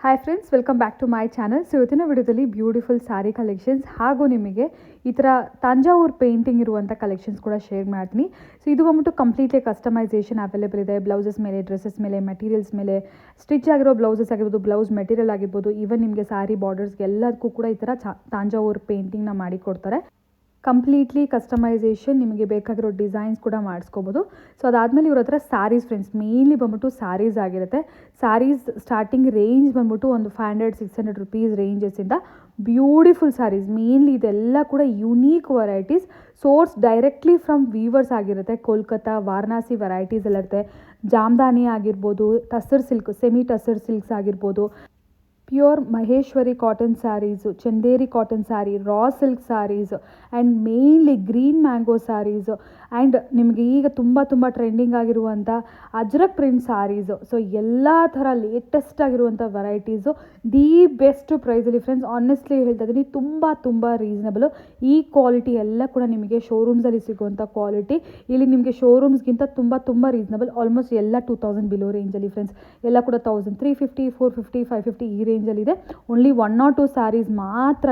Hi friends, welcome back to my channel. So ಇವತ್ತಿನ ವಿಡಿಯೋದಲ್ಲಿ beautiful sari collections ಹಾಗೂ ನಿಮಗೆ ಈ ಥರ ತಂಜಾವೂರು ಪೇಂಟಿಂಗ್ ಇರುವಂಥ ಕಲೆಕ್ಷನ್ಸ್ ಕೂಡ ಶೇರ್ ಮಾಡ್ತೀನಿ. ಸೊ ಇದು ಬಂದ್ಬಿಟ್ಟು ಕಂಪ್ಲೀಟ್ಲಿ ಕಸ್ಟಮೈಸೇಷನ್ ಅವೈಲೇಬಲ್ ಇದೆ. ಬ್ಲೌಸಸ್ ಮೇಲೆ, ಡ್ರೆಸ್ಸಸ್ ಮೇಲೆ, ಮೆಟೀರಿಯಲ್ಸ್ ಮೇಲೆ, ಸ್ಟಿಚ್ ಆಗಿರೋ ಬ್ಲೌಸಸ್ ಆಗಿರ್ಬೋದು, ಬ್ಲೌಸ್ ಮೆಟೀರಿಯಲ್ ಆಗಿರ್ಬೋದು, ಈವನ್ ನಿಮಗೆ ಸ್ಯಾರಿ ಬಾರ್ಡರ್ಸ್ಗೆ ಎಲ್ಲದಕ್ಕೂ ಕೂಡ ಈ ಥರ ತಂಜಾವೂರು ಪೇಂಟಿಂಗ್ನ ಮಾಡಿ ಕೊಡ್ತಾರೆ. ಕಂಪ್ಲೀಟ್ಲಿ ಕಸ್ಟಮೈಸೇಷನ್, ನಿಮಗೆ ಬೇಕಾಗಿರೋ ಡಿಸೈನ್ಸ್ ಕೂಡ ಮಾಡಿಸ್ಕೋಬೋದು. ಸೊ ಅದಾದಮೇಲೆ ಇವ್ರ ಹತ್ರ ಸ್ಯಾರೀಸ್ ಫ್ರೆಂಡ್ಸ್, ಮೇನ್ಲಿ ಬಂದ್ಬಿಟ್ಟು ಸ್ಯಾರೀಸ್ ಆಗಿರುತ್ತೆ. ಸ್ಯಾರೀಸ್ ಸ್ಟಾರ್ಟಿಂಗ್ ರೇಂಜ್ ಬಂದ್ಬಿಟ್ಟು ಒಂದು 500-600 ರುಪೀಸ್ ರೇಂಜಸ್ಸಿಂದ ಬ್ಯೂಟಿಫುಲ್ ಸ್ಯಾರೀಸ್, ಮೇನ್ಲಿ ಇದೆಲ್ಲ ಕೂಡ unique varieties, source directly from weavers ಆಗಿರುತ್ತೆ. ಕೋಲ್ಕತ್ತಾ, ವಾರಣಾಸಿ ವೆರೈಟೀಸ್ ಎಲ್ಲ ಇರುತ್ತೆ. ಜಾಮ್ದಾನಿ ಆಗಿರ್ಬೋದು, Tussar silk, semi Tussar silks ಆಗಿರ್ಬೋದು, pure Maheshwari cotton sarees, Chanderi cotton saree, raw silk sarees, and mainly green mango sarees, and ನಿಮಗೆ ಈಗ ತುಂಬ ಟ್ರೆಂಡಿಂಗ್ ಆಗಿರುವಂಥ ಅಜ್ರಕ್ ಪ್ರಿಂಟ್ ಸ್ಯಾರೀಸು. ಸೊ ಎಲ್ಲ ಥರ ಲೇಟೆಸ್ಟ್ ಆಗಿರುವಂಥ ವೆರೈಟೀಸು ದಿ ಬೆಸ್ಟ್ ಪ್ರೈಸಲ್ಲಿ ಫ್ರೆಂಡ್ಸ್. ಆನೆಸ್ಟ್ಲಿ ಹೇಳ್ತಾ ಇದ್ದೀನಿ, ತುಂಬ ರೀಸನಬಲು. ಈ ಕ್ವಾಲಿಟಿ ಎಲ್ಲ ಕೂಡ ನಿಮಗೆ ಶೋರೂಮ್ಸಲ್ಲಿ ಸಿಗುವಂಥ ಕ್ವಾಲಿಟಿ. ಇಲ್ಲಿ ನಿಮಗೆ ಶೋರೂಮ್ಸ್ಗಿಂತ ತುಂಬ ರೀಸನಬಲ್. ಆಲ್ಮೋಸ್ಟ್ ಎಲ್ಲ 2000 ಬಿಲೋ ರೇಂಜಲ್ಲಿ ಫ್ರೆಂಡ್ಸ್. ಎಲ್ಲ ಕೂಡ 1350, 450, 550 ಈ ರೇಂಜಲ್ಲಿದೆ. ಓನ್ಲಿ 1 or 2 ಸ್ಯಾರೀಸ್ ಮಾತ್ರ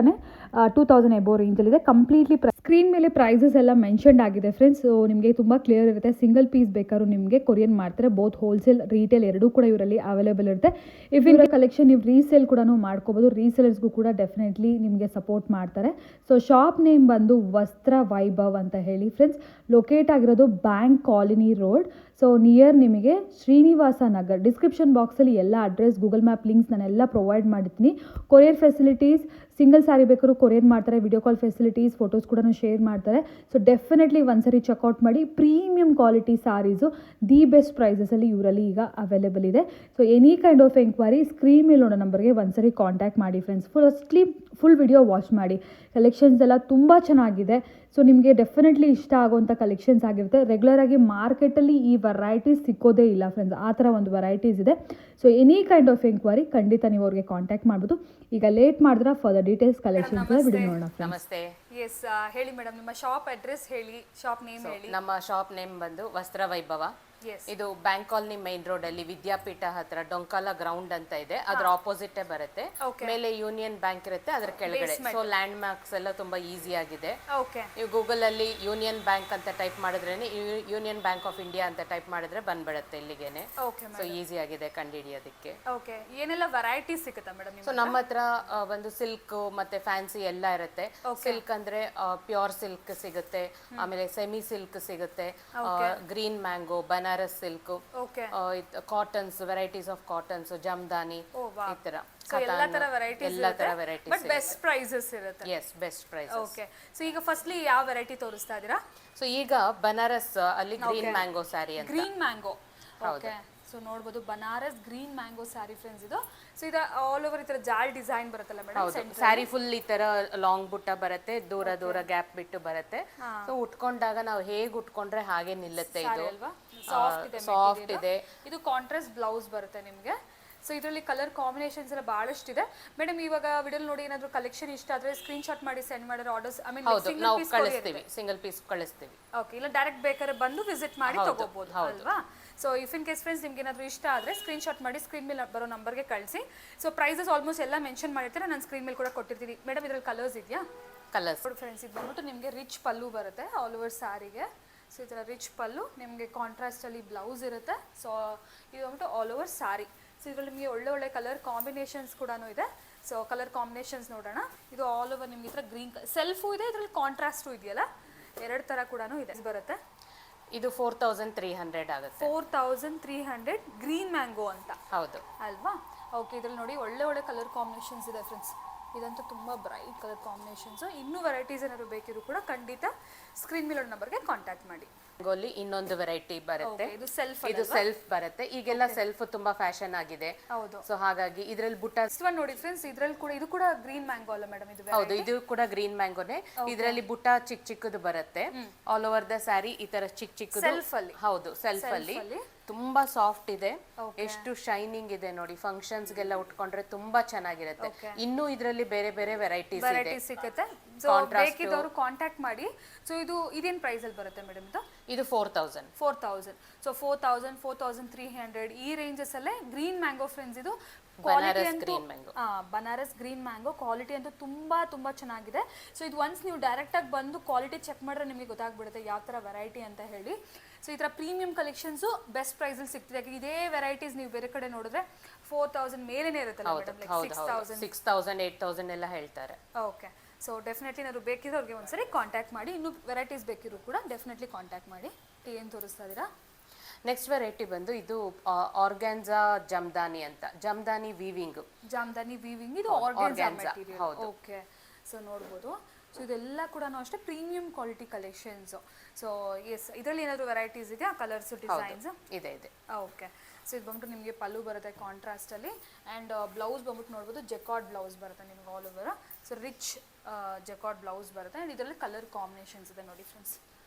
2000 ಎಬೋ ರೇಂಜಲ್ಲಿದೆ. ಕಂಪ್ಲೀಟ್ಲಿ ಸ್ಕ್ರೀನ್ ಮೇಲೆ ಪ್ರೈಸಸ್ ಎಲ್ಲ ಮೆನ್ಷನ್ಡ್ ಆಗಿದೆ ಫ್ರೆಂಡ್ಸ್. ಸೊ ನಿಮಗೆ ತುಂಬ ಕ್ಲಿಯರ್ ಇರುತ್ತೆ. ಸಿಂಗಲ್ ಪೀಸ್ ಬೇಕಾದ್ರೂ ನಿಮಗೆ ಕೊರಿಯನ್ ಮಾಡ್ತಾರೆ. ಬೋತ್ ಹೋಲ್ಸೇಲ್, ರೀಟೇಲ್ ಎರಡೂ ಕೂಡ ಇವರಲ್ಲಿ ಅವೈಲೇಬಲ್ ಇರುತ್ತೆ. ಇಫ್ ಇವರ ಕಲೆಕ್ಷನ್ ನೀವು ರೀಸೇಲ್ ಕೂಡ ಮಾಡ್ಕೋಬೋದು. ರೀಸೇಲರ್ಸ್ಗೂ ಕೂಡ ಡೆಫಿನೆಟ್ಲಿ ನಿಮಗೆ ಸಪೋರ್ಟ್ ಮಾಡ್ತಾರೆ. ಸೊ ಶಾಪ್ ನೇಮ್ ಬಂದು ವಸ್ತ್ರ ವೈಭವ್ ಅಂತ ಹೇಳಿ ಫ್ರೆಂಡ್ಸ್. ಲೊಕೇಟ್ ಆಗಿರೋದು bank colony road. So near ನಿಮಗೆ ಶ್ರೀನಿವಾಸ ನಗರ್. ಡಿಸ್ಕ್ರಿಪ್ಷನ್ ಬಾಕ್ಸಲ್ಲಿ ಎಲ್ಲ ಅಡ್ರೆಸ್, ಗೂಗಲ್ ಮ್ಯಾಪ್ ಲಿಂಕ್ಸ್ ನಾನೆಲ್ಲ ಪ್ರೊವೈಡ್ ಮಾಡಿರ್ತೀನಿ. ಕೊರಿಯರ್ ಫೆಸಿಲಿಟೀಸ್, ಸಿಂಗಲ್ ಸ್ಯಾರಿ ಬೇಕಾದ್ರೂ ಕೊರಿಯರ್ ಮಾಡ್ತಾರೆ. ವಿಡಿಯೋ ಕಾಲ್ ಫೆಸಿಲಿಟೀಸ್, ಫೋಟೋಸ್ ಕೂಡ ಶೇರ್ ಮಾಡ್ತಾರೆ. ಸೊ ಡೆಫಿನೆಟ್ಲಿ ಒಂದ್ಸರಿ ಚೆಕ್ಔಟ್ ಮಾಡಿ. Premium quality saris the best ಪ್ರೈಸಸಲ್ಲಿ ಇವರಲ್ಲಿ ಈಗ ಅವೈಲೇಬಲ್ ಇದೆ. So any kind of enquiry screen ಮೇಲೆ ನೋಡೋ ನಂಬರ್ಗೆ ಒಂದ್ಸರಿ ಕಾಂಟ್ಯಾಕ್ಟ್ ಮಾಡಿ ಫ್ರೆಂಡ್ಸ್. ಫುಲ್ ವಿಡಿಯೋ ವಾಚ್ ಮಾಡಿ. ಕಲೆಕ್ಷನ್ಸ್ ಎಲ್ಲ ತುಂಬ ಚೆನ್ನಾಗಿದೆ. ಸೊ ನಿಮಗೆ ಡೆಫಿನೆಟ್ಲಿ ಇಷ್ಟ ಆಗುವಂಥ ಕಲೆಕ್ಷನ್ಸ್ ಆಗಿರುತ್ತೆ. ರೆಗ್ಯುಲರಾಗಿ ಮಾರ್ಕೆಟಲ್ಲಿ ಈ ವೆರೈಟೀಸ್ ಸಿಕ್ಕೋದೇ ಇಲ್ಲ ಫ್ರೆಂಡ್ಸ್, ಆ ಥರ ಒಂದು ವೆರೈಟೀಸ್ ಇದೆ. So any kind of enquiry ಖಂಡಿತ ನೀವು ಅವ್ರಿಗೆ ಕಾಂಟ್ಯಾಕ್ಟ್ ಮಾಡ್ಬೋದು. ಈಗ ಲೇಟ್ ಮಾಡಿದ್ರೆ ಫರ್ದರ್ ಡೀಟೇಲ್ಸ್ ಕಲೆಕ್ಷನ್ಸ್ ವಿಡಿಯೋ ನೋಡೋಣ. ನಮಸ್ತೆ. ಎಸ್, ಹೇಳಿ ಮೇಡಮ್, ನಿಮ್ಮ ಶಾಪ್ ಅಡ್ರೆಸ್ ಹೇಳಿ, ಶಾಪ್ ನೇಮ್ ಹೇಳಿ. ನಮ್ಮ ಶಾಪ್ ನೇಮ್ ಬಂದು ವಸ್ತ್ರ ವೈಭವ. ಇದು ಬ್ಯಾಂಕ್ ಕಾಲನಿ ಮೈನ್ ರೋಡ್ ಅಲ್ಲಿ ವಿದ್ಯಾಪೀಠ ಹತ್ರ ಡೊಂಕಾಲ ಗ್ರೌಂಡ್ ಅಂತ ಇದೆ. ಅದ್ರ ಆಪೋಸಿಟ್ ಬರುತ್ತೆ. ಮೇಲೆ ಯೂನಿಯನ್ ಬ್ಯಾಂಕ್ ಇರುತ್ತೆ, ಅದ್ರ ಕೆಳಗಡೆ. ಸೊ ಲ್ಯಾಂಡ್ ಮಾರ್ಕ್ಸ್ ಎಲ್ಲ ತುಂಬಾ ಈಸಿ ಆಗಿದೆ. ನೀವು ಗೂಗಲ್ ಅಲ್ಲಿ ಯೂನಿಯನ್ ಬ್ಯಾಂಕ್ ಅಂತ ಟೈಪ್ ಮಾಡಿದ್ರೇನೆ, ಯೂನಿಯನ್ ಬ್ಯಾಂಕ್ ಆಫ್ ಇಂಡಿಯಾ ಅಂತ ಟೈಪ್ ಮಾಡಿದ್ರೆ ಬಂದ್ಬಿಡುತ್ತೆ ಇಲ್ಲಿಗೆನೆ. ಸೊ ಈಸಿ ಆಗಿದೆ ಕಂಡುಹಿಡಿಯೋದಕ್ಕೆ. ಏನೆಲ್ಲ ವೆರೈಟೀಸ್ ಸಿಗುತ್ತೆ ಮೇಡಮ್? ಸೊ ನಮ್ಮ ಹತ್ರ ಒಂದು ಸಿಲ್ಕ್ ಮತ್ತೆ ಫ್ಯಾನ್ಸಿ ಎಲ್ಲ ಇರುತ್ತೆ. ಸಿಲ್ಕ್ ಅಂದ್ರೆ ಪ್ಯೂರ್ ಸಿಲ್ಕ್ ಸಿಗುತ್ತೆ, ಆಮೇಲೆ ಸೆಮಿ ಸಿಲ್ಕ್ ಸಿಗುತ್ತೆ, green mango, Banaras silk, cottons, varieties of cottons, Jamdani, ಈ ತರ ಎಲ್ಲ ತರ ವೆರೈಟೀಸ್. ಬಟ್ ಬೆಸ್ಟ್ ಪ್ರೈಸಸ್ ಇರುತ್ತೆ. Yes, best prices. Okay, so ಈಗ ಫಸ್ಟ್ಲಿ ಯಾವ ವೆರೈಟಿ ತೋರಿಸ್ತಾ ಇದೀರಾ? ಸೊ ಈಗ ಬನಾರಸ್ ಅಲ್ಲಿ ಗ್ರೀನ್ ಮ್ಯಾಂಗೋ ಸ್ಯಾರಿ ಅಂತ. Green mango, okay. ಸೊ ನೋಡ್ಬೋದು, Banaras green mango sari friends ಇದು. ಸೊ ಇದು ಆಲ್ ಓವರ್ ಈ ತರ ಜಾಲ್ ಡಿಸೈನ್ ಬರುತ್ತಲ್ಲ ಮೇಡಮ್? ಸ್ಯಾರಿ ಫುಲ್ ಈ ತರ ಲಾಂಗ್ ಬುಟ್ಟ ಬರುತ್ತೆ, ದೂರ ಗ್ಯಾಪ್ ಬಿಟ್ಟು ಬರುತ್ತೆ. ಸೊ ಉಟ್ಕೊಂಡಾಗ ನಾವು ಹೇಗೆ ಉಟ್ಕೊಂಡ್ರೆ ಹಾಗೆ ನಿಲ್ಲುತ್ತೆ. ಇದು ಸಾಫ್ಟ್ ಇದೆ. ಇದು ಕಾಂಟ್ರಾಸ್ಟ್ ಬ್ಲೌಸ್ ಬರುತ್ತೆ ನಿಮಗೆ. ಸೊ ಇದರಲ್ಲಿ ಕಲರ್ ಕಾಂಬಿನೇಷನ್ಸ್ ಎಲ್ಲ ಬಹಳಷ್ಟು ಇದೆ ಮೇಡಮ್. ಇವಾಗ ವಿಡಿಯೋ ನೋಡಿ ಏನಾದರೂ ಕಲೆಕ್ಷನ್ ಇಷ್ಟ ಆದ್ರೆ ಸ್ಕ್ರೀನ್ ಶಾಟ್ ಮಾಡಿ ಸೆಂಡ್ ಮಾಡಿರೋ ಆರ್ಡರ್ಸ್, ಐ ಮೀನ್ ನಾವು ಕಳಿಸ್ತೀವಿ, ಸಿಂಗಲ್ ಪೀಸ್ ಕಳಿಸ್ತೀವಿ. ಓಕೆ, ಇಲ್ಲ ಡೈರೆಕ್ಟ್ ಬೇಕಾದ್ರೆ ಬಂದು ವಿಸಿಟ್ ಮಾಡಿ ತಗೋಬಹುದು ಅಲ್ವಾ? So if in case friends ನಿಮ್ಗೆ ಏನಾದರೂ ಇಷ್ಟ ಆದರೆ ಸ್ಕ್ರೀನ್ ಶಾಟ್ ಮಾಡಿ ಸ್ಕ್ರೀನ್ ಮೇಲೆ ಬರೋ ನಂಬರ್ಗೆ ಕಳಿಸಿ. ಸೊ ಪ್ರೈಸಸ್ ಆಲ್ಮೋಸ್ಟ್ ಎಲ್ಲ ಮೆನ್ಷನ್ ಮಾಡಿರ್ತೀರ, ನಾನು ಸ್ಕ್ರೀನ್ ಮೇಲೆ ಕೂಡ ಕೊಟ್ಟಿರ್ತೀನಿ. ಮೇಡಮ್ ಇದ್ರಲ್ಲಿ ಕಲರ್ಸ್ ಇದೆಯಾ? ಕಲರ್ಸ್ ಫ್ರೆಂಡ್ಸ್, ಇದು ಬಂದ್ಬಿಟ್ಟು ನಿಮಗೆ ರಿಚ್ ಪಲ್ಲು ಬರುತ್ತೆ ಆಲ್ ಓವರ್ ಸ್ಯಾರಿಗೆ. ಸೊ ಈ ಥರ ರಿಚ್ ಪಲ್ಲು, ನಿಮಗೆ ಕಾಂಟ್ರಾಸ್ಟಲ್ಲಿ ಬ್ಲೌಸ್ ಇರುತ್ತೆ. ಸೊ ಇದು ಬಂದ್ಬಿಟ್ಟು ಆಲ್ ಓವರ್ ಸ್ಯಾರಿ. ಸೊ ಇದರಲ್ಲಿ ನಿಮಗೆ ಒಳ್ಳೆ ಕಲರ್ ಕಾಂಬಿನೇಷನ್ಸ್ ಕೂಡ ಇದೆ. ಸೊ ಕಲರ್ ಕಾಂಬಿನೇಷನ್ಸ್ ನೋಡೋಣ. ಇದು ಆಲ್ ಓವರ್ ನಿಮಗೆ ಈ ಥರ ಗ್ರೀನ್ ಸೆಲ್ಫು ಇದೆ, ಇದರಲ್ಲಿ ಕಾಂಟ್ರಾಸ್ಟು ಇದೆಯಲ್ಲ, ಎರಡು ಥರ ಕೂಡ ಇದೆ ಬರುತ್ತೆ. ಇದು 4300 ಆಗುತ್ತೆ. 4300 ಗ್ರೀನ್ ಮ್ಯಾಂಗೋ ಅಂತ. ಹೌದು ಅಲ್ವಾ? ಓಕೆ, ಇದರಲ್ಲಿ ನೋಡಿ ಒಳ್ಳೆ ಕಲರ್ ಕಾಂಬಿನೇಷನ್ಸ್ ಇದೆ ಫ್ರೆಂಡ್ಸ್. ಇದಂತೂ ತುಂಬ ಬ್ರೈಟ್ ಕಲರ್ ಕಾಂಬಿನೇಷನ್ಸು. ಇನ್ನೂ ವೆರೈಟೀಸ್ ಏನಾದ್ರು ಬೇಕಿದ್ರು ಕೂಡ ಖಂಡಿತ ಸ್ಕ್ರೀನ್ ಮೇಲೆ ನಂಬರ್ಗೆ ಕಾಂಟ್ಯಾಕ್ಟ್ ಮಾಡಿ. ಗೋಲಿ ಇನ್ನೊಂದು ವೆರೈಟಿ ಬರುತ್ತೆ. ಇದು ಸೆಲ್ಫ್ ಬರುತ್ತೆ. ಈಗೆಲ್ಲ ಸೆಲ್ಫ್ ತುಂಬಾ ಫ್ಯಾಷನ್ ಆಗಿದೆ. ಹೌದು. ಸೊ ಹಾಗಾಗಿ ಇದ್ರಲ್ಲಿ ಬುಟ್ಟ ನೋಡಿ ಫ್ರೆಂಡ್ಸ್, ಇದ್ರಲ್ಲಿ ಕೂಡ ಇದು ಕೂಡ ಗ್ರೀನ್ ಮ್ಯಾಂಗೋ ಅಲ್ಲ ಮೇಡಮ್? ಇದು ಹೌದು, ಇದು ಕೂಡ ಗ್ರೀನ್ ಮ್ಯಾಂಗೋನೇ. ಇದರಲ್ಲಿ ಬುಟ್ಟ ಚಿಕ್ಕದು ಬರುತ್ತೆ. ಆಲ್ ಓವರ್ ದ ಸ್ಯಾರಿ ಈ ತರ ಚಿಕ್ಕದು ಸೆಲ್ಫ್ ಅಲ್ಲಿ. ಹೌದು, ಸೆಲ್ಫ್ ಅಲ್ಲಿ ತುಂಬಾ ಸಾಫ್ಟ್ ಇದೆ. ಎಷ್ಟು ಶೈನಿಂಗ್ ಇದೆ ನೋಡಿ. ಫಂಕ್ಷನ್ಸ್ ಗೆಲ್ಲ ಉಟ್ಕೊಂಡ್ರೆ ತುಂಬಾ ಚೆನ್ನಾಗಿರುತ್ತೆ. ಇನ್ನು ಇದರಲ್ಲಿ ಬೇರೆ ವೆರೈಟೀಸ್ ಸಿಗುತ್ತೆ. ಸೊ ಬೇಕಿದ್ದವರು ಕಾಂಟ್ಯಾಕ್ಟ್ ಮಾಡಿ. ಸೊ ಇದೇನ್ ಪ್ರೈಸ್ ಅಲ್ಲಿ ಬರುತ್ತೆ ಮೇಡಮ್? ಇದು 4000. ಸೊ 4000, 4300 ಈ ರೇಂಜಸ್ ಅಲ್ಲೇ ಗ್ರೀನ್ ಮ್ಯಾಂಗೋ ಫ್ರೆಂಡ್ಸ್. ಇದು Banaras green mango. Banaras green mango quality ಅಂತೂ ತುಂಬ ಚೆನ್ನಾಗಿದೆ. ಸೊ ಇದು ಒನ್ಸ್ ನೀವು ಡೈರೆಕ್ಟಾಗಿ ಬಂದು ಕ್ವಾಲಿಟಿ ಚೆಕ್ ಮಾಡಿದ್ರೆ ನಿಮಗೆ ಗೊತ್ತಾಗ್ಬಿಡುತ್ತೆ ಯಾವ ಥರ ವೆರೈಟಿ ಅಂತ ಹೇಳಿ. ಸೊ ಈ ಥರ ಪ್ರೀಮಿಯಂ ಕಲೆಕ್ಷನ್ಸು ಬೆಸ್ಟ್ ಪ್ರೈಸಲ್ಲಿ ಸಿಗ್ತಿದೆ. ಯಾಕೆ ಇದೇ ವೆರೈಟೀಸ್ ನೀವು ಬೇರೆ ಕಡೆ ನೋಡಿದ್ರೆ 4000 ಮೇಲೇನೆ ಇರುತ್ತಲ್ಲ ಮೇಡಮ್, ಲೈಕ್ 6000 6000 8000 ಎಲ್ಲ ಹೇಳ್ತಾರೆ. ಓಕೆ, ಸೊ ಡೆಫಿನೆಟ್ಲಿ ಏನಾದ್ರು ಬೇಕಿರೋರಿಗೆ ಒಂದ್ಸರಿ ಕಾಂಟ್ಯಾಕ್ಟ್ ಮಾಡಿ. ಇನ್ನೂ ವೆರೈಟೀಸ್ ಬೇಕಿರೋ ಕೂಡ ಡೆಫಿನೆಟ್ಲಿ ಕಾಂಟ್ಯಾಕ್ಟ್ ಮಾಡಿ. ಏನು ತೋರಿಸ್ತಾ ಇದ್ದೀರಾ? ನೆಕ್ಸ್ಟ್ ವೆರೈಟಿ ಬಂದು ಇದು ಆರ್ಗ್ಯಾನ್ಸಾ ಜಮ್ದಾನಿ ಅಂತ, ಜಮ್ದಾನಿ ವೀವಿಂಗ್. ಜಾಮ್ದಾನಿ ವೀವಿಂಗ್, ಇದು ಆರ್ಗಾನ್ಜಾ ಮೆಟೀರಿಯಲ್. ಓಕೆ, ಸೊ ನೋಡ್ಬೋದು. ಸೊ ಇದೆಲ್ಲ ಕೂಡ ಅಷ್ಟೇ premium quality collections. So yes, ಇದರಲ್ಲಿ ಏನಾದರೂ ವೆರೈಟೀಸ್ ಇದೆಯಾ? ಕಲರ್ಸ್, ಡಿಸೈನ್ಸ್ ಇದೆ. ಓಕೆ, ಸೊ ಇದು ಬಂದ್ಬಿಟ್ಟು ನಿಮಗೆ ಪಲ್ಲು ಬರುತ್ತೆ ಕಾಂಟ್ರಾಸ್ಟಲ್ಲಿ, ಆ್ಯಂಡ್ ಬ್ಲೌಸ್ ಬಂದ್ಬಿಟ್ಟು ನೋಡ್ಬೋದು ಜೆಕಾರ್ಡ್ ಬ್ಲೌಸ್ ಬರುತ್ತೆ ನಿಮ್ಗೆ all over. So rich jacquard blouse ಬರುತ್ತೆ. ಆ್ಯಂಡ್ ಇದರಲ್ಲಿ ಕಲರ್ ಕಾಂಬಿನೇಷನ್ಸ್ ಇದೆ ನೋಡಿ ಫ್ರೆಂಡ್ಸ್,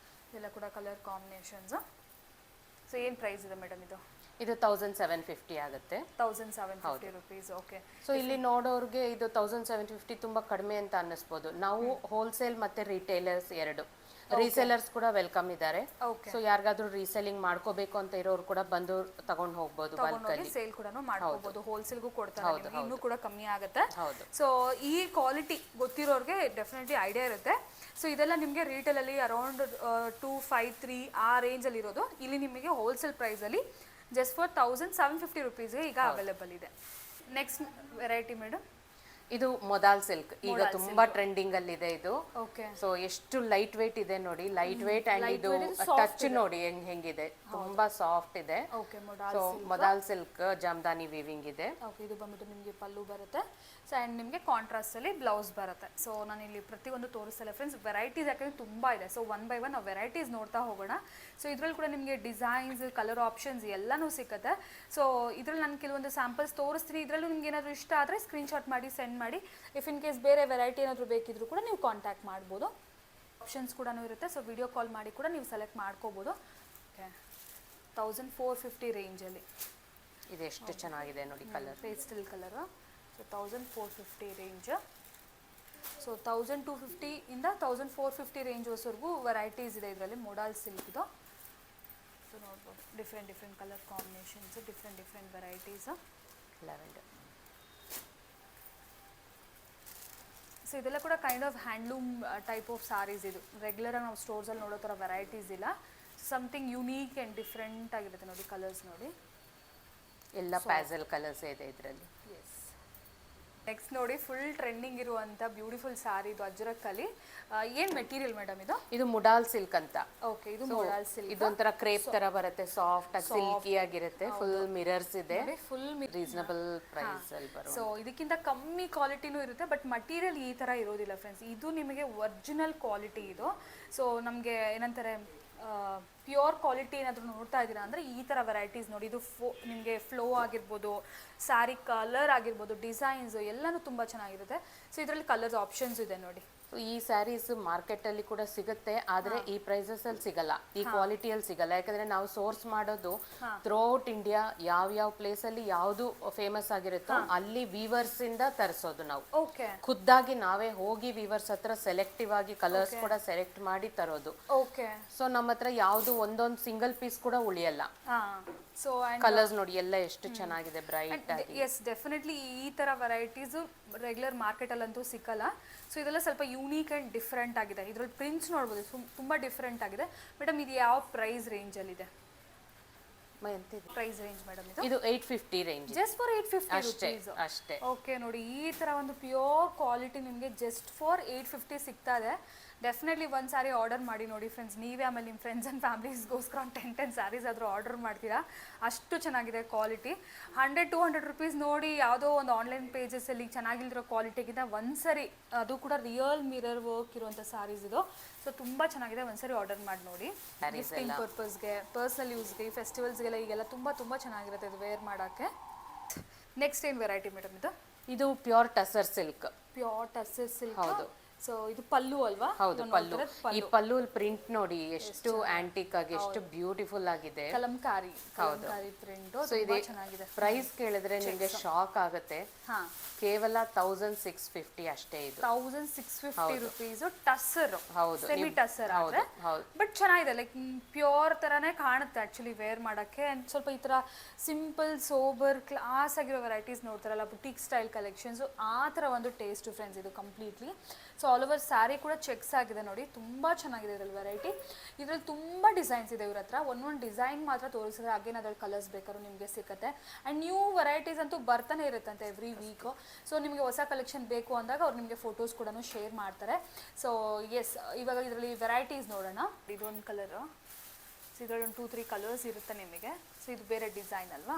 ಇದೆಲ್ಲ ಕೂಡ ಕಲರ್ ಕಾಂಬಿನೇಷನ್ಸು. ಸೊ ಏನು ಪ್ರೈಸ್ ಇದೆ ಮೇಡಮ್ ಇದು? ಇದು 1750 ಆಗುತ್ತೆ. 1750 ರುಪೀಸ್. ಓಕೆ, ಸೊ ಇಲ್ಲಿ ನೋಡೋರ್ಗೆ ಇದು 1750 ತುಂಬಾ ಕಡಿಮೆ ಅಂತ ಅನ್ನಿಸ್ಬೋದು. ನಾವು ಹೋಲ್ಸೇಲ್ ಮತ್ತೆ ರಿಟೇಲರ್ಸ್ ಎರಡು, ರೀಸೆಲರ್ಸ್ ಕೂಡ ವೆಲ್ಕಮ್ ಇದ್ದಾರೆ. ಸೊ ಯಾರಿಗಾದ್ರೂ ರೀಸೆಲ್ಲಿಂಗ್ ಮಾಡ್ಕೋಬೇಕು ಅಂತ ಇರೋರು ಕೂಡ ಬಂದು ತಗೊಂಡು ಹೋಗ್ಬೋದು. ಸೇಲ್ ಕೂಡ ಮಾಡ್ಕೋಬಹುದು, ಹೋಲ್ಸೇಲ್ಗೂ ಕೊಡ್ತಾರೆ, ಇನ್ನೂ ಕೂಡ ಕಮ್ಮಿ ಆಗುತ್ತೆ. ಸೊ ಈ ಕ್ವಾಲಿಟಿ ಗೊತ್ತಿರೋರಿಗೆ ಡೆಫಿನೆಟ್ಲಿ ಐಡಿಯಾ ಇರುತ್ತೆ. ಸೊ ಇದೆಲ್ಲ ನಿಮಗೆ ರಿಟೇಲಲ್ಲಿ ಅರೌಂಡ್ 253 ಆ ರೇಂಜಲ್ಲಿ ಇರೋದು. ಇಲ್ಲಿ ನಿಮಗೆ ಹೋಲ್ಸೇಲ್ ಪ್ರೈಸಲ್ಲಿ ಜಸ್ಟ್ ಫಾರ್ 1750 ರುಪೀಸ್ಗೆ ಈಗ ಅವೈಲೇಬಲ್ ಇದೆ. ನೆಕ್ಸ್ಟ್ ವೆರೈಟಿ ಮೇಡಮ್, ಇದು ಮೊದಾಲ್ ಸಿಲ್ಕ್, ಈಗ ತುಂಬಾ ಟ್ರೆಂಡಿಂಗ್ ಅಲ್ಲಿ ಇದೆ ಇದು. ಓಕೆ, ಸೊ ಎಷ್ಟು ಲೈಟ್ ವೇಟ್ ಇದೆ ನೋಡಿ, ಲೈಟ್ ವೇಟ್ ಅಂಡ್ ಇದು ಟಚ್ ನೋಡಿ ಹೆಂಗಿದೆ, ತುಂಬಾ ಸಾಫ್ಟ್ ಇದೆ. Okay, so modal silk Jamdani weaving ಇದೆ. ಓಕೆ, ಇದು ಬಂದ್ಬಿಟ್ಟು ನಿಮಗೆ ಪಲ್ಲು ಬರುತ್ತೆ. ಸೊ ಆ್ಯಂಡ್ ನಿಮಗೆ ಕಾಂಟ್ರಾಸ್ಟಲ್ಲಿ ಬ್ಲೌಸ್ ಬರುತ್ತೆ. ಸೊ ನಾನು ಇಲ್ಲಿ ಪ್ರತಿಯೊಂದು ತೋರಿಸ್ತಲ್ಲ ಫ್ರೆಂಡ್ಸ್, ವೆರೈಟೀಸ್ ಯಾಕಂದರೆ ತುಂಬ ಇದೆ. ಸೊ ಒನ್ ಬೈ ಒನ್ ನಾವು ವೆರೈಟೀಸ್ ನೋಡ್ತಾ ಹೋಗೋಣ. ಸೊ ಇದರಲ್ಲಿ ಕೂಡ ನಿಮಗೆ ಡಿಸೈನ್ಸ್, ಕಲರ್ ಆಪ್ಷನ್ಸ್ ಎಲ್ಲನೂ ಸಿಗುತ್ತೆ. ಸೊ ಇದರಲ್ಲಿ ನಾನು ಕೆಲವೊಂದು ಸ್ಯಾಂಪಲ್ಸ್ ತೋರಿಸ್ತೀನಿ. ಇದರಲ್ಲೂ ನಿಮ್ಗೆ ಏನಾದರೂ ಇಷ್ಟ ಆದರೆ ಸ್ಕ್ರೀನ್ಶಾಟ್ ಮಾಡಿ ಸೆಂಡ್ ಮಾಡಿ. ಇಫ್ ಇನ್ ಕೇಸ್ ಬೇರೆ ವೆರೈಟಿ ಏನಾದರೂ ಬೇಕಿದ್ರೂ ಕೂಡ ನೀವು ಕಾಂಟ್ಯಾಕ್ಟ್ ಮಾಡ್ಬೋದು. ಆಪ್ಷನ್ಸ್ ಕೂಡ ಇರುತ್ತೆ. ಸೊ ವಿಡಿಯೋ ಕಾಲ್ ಮಾಡಿ ಕೂಡ ನೀವು ಸೆಲೆಕ್ಟ್ ಮಾಡ್ಕೋಬೋದು. ಓಕೆ, 1450 ರೇಂಜಲ್ಲಿ ಇದು ಎಷ್ಟು ಚೆನ್ನಾಗಿದೆ ನೋಡಿ, colour pastel colour. So 1450 range. So 1250 ಇಂದ 1450 ರೇಂಜ್ವರೆಗೂ ವೆರೈಟೀಸ್ ಇದೆ ಇದರಲ್ಲಿ. ಮೊಡಾಲ್ ಸಿಲ್ಕ್ ಇದು. ಸೊ ನೋಡ್ಬೋದು different colour combinations, different varieties. Lavender. So ಇದೆಲ್ಲ ಕೂಡ kind of handloom type of saris. ಇದು ರೆಗ್ಯುಲರಾಗಿ ನಾವು ಸ್ಟೋರ್ಸಲ್ಲಿ ನೋಡೋ ಥರ ವೆರೈಟೀಸ್ ಇಲ್ಲ. ಸಮಥಿಂಗ್ ಯುನೀಕ್ ಆ್ಯಂಡ್ ಡಿಫ್ರೆಂಟ್ ಆಗಿರುತ್ತೆ ನೋಡಿ. ಕಲರ್ಸ್ ನೋಡಿ, ಎಲ್ಲ ಪ್ಯಾಸಲ್ ಕಲರ್ಸ್ ಇದೆ ಇದರಲ್ಲಿ. ಎಸ್, ನೆಕ್ಸ್ಟ್ ನೋಡಿ ಫುಲ್ ಟ್ರೆಂಡಿಂಗ್ ಇರುವಂಥ ಬ್ಯೂಟಿಫುಲ್ ಸಾರಿ. ಇದು ಅಜ್ರಕ್ಕಲ್ಲಿ. ಏನು ಮೆಟೀರಿಯಲ್ ಮೇಡಮ್ ಇದು? ಇದು ಮುಡಾಲ್ ಸಿಲ್ಕ್ ಅಂತ. ಓಕೆ, ಇದು ಮೊಡಾಲ್ ಸಿಲ್ಕ್. ಇದೊಂಥರ ಕ್ರೇಪ್ ತರ ಬರುತ್ತೆ, ಸಾಫ್ಟ್ ಆಗಿ ಸಿಲ್ಕಿ ಆಗಿರುತ್ತೆ. ಫುಲ್ ಮಿರರ್ಸ್ ಇದೆ, ಫುಲ್ ರೀಸನಬಲ್ ಪ್ರೈಸ್ ಅಲ್ಲಿ ಬರುತ್ತೆ. ಸೊ ಇದಕ್ಕಿಂತ ಕಮ್ಮಿ ಕ್ವಾಲಿಟಿನೂ ಇರುತ್ತೆ, ಬಟ್ ಮಟೀರಿಯಲ್ ಈ ಥರ ಇರೋದಿಲ್ಲ ಫ್ರೆಂಡ್ಸ್. ಇದು ನಿಮಗೆ ಒರಿಜಿನಲ್ ಕ್ವಾಲಿಟಿ ಇದು. ಸೊ ನಮಗೆ ಏನಂತಾರೆ, ಪ್ಯೂರ್ ಕ್ವಾಲಿಟಿ ಏನಾದರೂ ನೋಡ್ತಾ ಇದ್ದೀರಾ ಅಂದರೆ ಈ ಥರ ವೆರೈಟೀಸ್ ನೋಡಿ. ಇದು ನಿಮಗೆ ಫ್ಲೋ ಆಗಿರ್ಬೋದು, ಸ್ಯಾರಿ ಕಲರ್ ಆಗಿರ್ಬೋದು, ಡಿಸೈನ್ಸು ಎಲ್ಲನೂ ತುಂಬ ಚೆನ್ನಾಗಿರುತ್ತೆ. ಸೊ ಇದರಲ್ಲಿ ಕಲರ್ಸ್ ಆಪ್ಷನ್ಸ್ ಇದೆ ನೋಡಿ. ಈ ಸ್ಯಾರೀಸ್ ಮಾರ್ಕೆಟ್ ಅಲ್ಲಿ ಕೂಡ ಸಿಗುತ್ತೆ, ಆದ್ರೆ ಈ ಪ್ರೈಸಸ್ ಅಲ್ಲಿ ಸಿಗಲ್ಲ, ಈ ಕ್ವಾಲಿಟಿಯಲ್ಲಿ ಸಿಗಲ್ಲ. ಯಾಕಂದ್ರೆ ನಾವು ಸೋರ್ಸ್ ಮಾಡೋದು ಥ್ರೂಔಟ್ ಇಂಡಿಯಾ, ಯಾವ ಪ್ಲೇಸ್ ಅಲ್ಲಿ ಯಾವ್ದು ಫೇಮಸ್ ಆಗಿರುತ್ತೋ ಅಲ್ಲಿ ವೀವರ್ಸ್ ಇಂದ ತರಿಸೋದು ನಾವು. ಓಕೆ, ಖುದ್ದಾಗಿ ನಾವೇ ಹೋಗಿ ವೀವರ್ಸ್ ಹತ್ರ ಸೆಲೆಕ್ಟಿವ್ ಆಗಿ ಕಲರ್ಸ್ ಕೂಡ ಸೆಲೆಕ್ಟ್ ಮಾಡಿ ತರೋದು. ಓಕೆ, ಸೊ ನಮ್ಮ ಹತ್ರ ಯಾವ್ದು ಒಂದೊಂದು ಸಿಂಗಲ್ ಪೀಸ್ ಕೂಡ ಉಳಿಯಲ್ಲ. ಸೊ ಕಲರ್ಸ್ ನೋಡಿ ಎಲ್ಲ ಎಷ್ಟು ಚೆನ್ನಾಗಿದೆ, ಬ್ರೈಟ್ ಆಗಿ. ಎಸ್, ಡೆಫಿನೆಟ್ಲಿ ಈ ಥರ ವೆರೈಟೀಸು ರೆಗ್ಯುಲರ್ ಮಾರ್ಕೆಟಲ್ಲಂತೂ ಸಿಕ್ಕಲ್ಲ. ಸೊ ಇದೆಲ್ಲ ಸ್ವಲ್ಪ ಯೂನೀಕ್ ಆ್ಯಂಡ್ ಡಿಫ್ರೆಂಟ್ ಆಗಿದೆ. ಇದರಲ್ಲಿ ಪ್ರಿಂಟ್ಸ್ ನೋಡ್ಬೋದು, ತುಂಬ ಡಿಫ್ರೆಂಟ್ ಆಗಿದೆ. ಮೇಡಮ್ ಇದು ಯಾವ ಪ್ರೈಸ್ ರೇಂಜಲ್ಲಿದೆ? ಪ್ರೈಸ್ ರೇಂಜ್ ಮೇಡಮ್ ಇದು 850 ರೇಂಜ್, ಜಸ್ಟ್ ಫಾರ್ 850 rupees ಅಷ್ಟೇ. ಓಕೆ, ನೋಡಿ ಈ ಥರ ಒಂದು ಪ್ಯೂರ್ ಕ್ವಾಲಿಟಿ ನಿಮಗೆ ಜಸ್ಟ್ ಫಾರ್ 850 ಸಿಗ್ತಾ ಇದೆ. ಡೆಫಿನೆಟ್ಲಿ ಒಂದು ಸಾರಿ ಆರ್ಡರ್ ಮಾಡಿ ನೋಡಿ ಫ್ರೆಂಡ್ಸ್. ನೀವೇ ಆಮೇಲೆ ನಿಮ್ಮ ಫ್ರೆಂಡ್ಸ್ ಆ್ಯಂಡ್ ಫ್ಯಾಮಿಲೀಸ್ಗೋಸ್ಕರ 10 ಸ್ಯಾರೀಸ್ ಆದರೂ ಆರ್ಡರ್ ಮಾಡ್ತೀರಾ, ಅಷ್ಟು ಚೆನ್ನಾಗಿದೆ ಕ್ವಾಲಿಟಿ. 100-200 ರುಪೀಸ್ ನೋಡಿ ಯಾವುದೋ ಒಂದು ಆನ್ಲೈನ್ ಪೇಜಸಲ್ಲಿ ಚೆನ್ನಾಗಿಲ್ದಿರೋ ಕ್ವಾಲಿಟಿಗಿಂತ ಒಂದ್ಸರಿ, ಅದು ಕೂಡ ರಿಯಲ್ ಮಿರರ್ ವರ್ಕ್ ಇರುವಂಥ ಸ್ಯಾರೀಸ್ ಇದು. ಸೊ ತುಂಬ ಚೆನ್ನಾಗಿದೆ, ಒಂದ್ಸರಿ ಆರ್ಡರ್ ಮಾಡಿ ನೋಡಿ. ಗಿಫ್ಟಿಂಗ್ ಪರ್ಪಸ್ಗೆ, ಪರ್ಸನಲ್ ಯೂಸ್ಗೆ, ಈ ಫೆಸ್ಟಿವಲ್ಸ್ಗೆಲ್ಲ ಈಗೆಲ್ಲ ತುಂಬ ಚೆನ್ನಾಗಿರುತ್ತೆ ಇದು ವೇರ್ ಮಾಡೋಕ್ಕೆ. ನೆಕ್ಸ್ಟ್ ಏನು ವೆರೈಟಿ ಮೇಡಮ್ ಇದು? ಇದು pure tussar silk. Pure tussar silk. ಹೌದು. ಸೊ ಇದು ಪಲ್ಲು ಅಲ್ವಾ? ಹೌದು, ಪಲ್ಲು. ಈ ಪಲ್ಲು ಪ್ರಿಂಟ್ ನೋಡಿ ಎಷ್ಟು ಆಂಟಿಕ್ ಆಗಿ, ಎಷ್ಟು ಬ್ಯೂಟಿಫುಲ್ ಆಗಿದೆ. ಕಲಂಕಾರಿ ಪ್ರಿಂಟ್ ತುಂಬಾ ಚೆನ್ನಾಗಿದೆ. ಪ್ರೈಸ್ ಕೇಳಿದ್ರೆ ನಿಮ್ಗೆ ಶಾಕ್ ಆಗುತ್ತೆ. ಹಾ, ಕೇವಲ 1650 ಅಷ್ಟೇ ಇದು. 1650 ರುಪೀಸ್ ಟಸ್ಸರ್. ಹೌದು, ಸೆಮಿ ಟಸ್ಸರ್ ಹೌದು, ಹೌದು. ಬಟ್ ಚೆನ್ನಾಗಿದೆ, ಲೈಕ್ ಪ್ಯೂರ್ ತರಾನೇ ಕಾಣುತ್ತೆ ಆಕ್ಚುಲಿ ವೇರ್ ಮಾಡಕ್ಕೆ. ಅಂಡ್ ಸ್ವಲ್ಪ ಈ ತರ ಸಿಂಪಲ್ ಸೋಬರ್ ಕ್ಲಾಸ್ ಆಗಿರೋ ವೆರೈಟೀಸ್ ನೋಡ್ತಾರಲ್ಲ, ಬುಟೀಕ್ ಸ್ಟೈಲ್ ಕಲೆಕ್ಷನ್ಸ್, ಆ ತರ ಒಂದು ಟೇಸ್ಟ್ ಫ್ರೆಂಡ್ಸ್ ಇದು completely. So all over sari ಕೂಡ ಚೆಕ್ಸ್ ಆಗಿದೆ ನೋಡಿ, ತುಂಬಾ ಚೆನ್ನಾಗಿದೆ ಇದ್ರಲ್ಲಿ ವೆರೈಟಿ. ಇದ್ರಲ್ಲಿ ತುಂಬಾ ಡಿಸೈನ್ಸ್ ಇದೆ ಇವ್ರ ಹತ್ರ. ಒಂದೊಂದು ಡಿಸೈನ್ ಮಾತ್ರ ತೋರಿಸಿದ್ರೆ ಅಗೇನ್ ಅದ್ರಲ್ಲಿ ಕಲರ್ಸ್ ಬೇಕಾದ್ರೂ ನಿಮಗೆ ಸಿಗುತ್ತೆ. ಅಂಡ್ ನ್ಯೂ ವೆರೈಟೀಸ್ ಅಂತೂ ಬರ್ತಾನೆ ಇರುತ್ತಂತೆ ಎವ್ರಿ ವೀಕ್. ಸೊ ನಿಮಗೆ ಹೊಸ ಕಲೆಕ್ಷನ್ ಬೇಕು ಅಂದಾಗ ಅವ್ರು ನಿಮಗೆ ಫೋಟೋಸ್ ಕೂಡ ಶೇರ್ ಮಾಡ್ತಾರೆ. ಸೊ ಎಸ್, ಇವಾಗ ಇದರಲ್ಲಿ ವೆರೈಟೀಸ್ ನೋಡೋಣ. ಇದೊಂದು ಕಲರ್, ಸೊ ಇದರಲ್ಲಿ ಒಂದು 2-3 ಕಲರ್ಸ್ ಇರುತ್ತೆ ನಿಮಗೆ. ಸೊ ಇದು ಬೇರೆ ಡಿಸೈನ್ ಅಲ್ವಾ?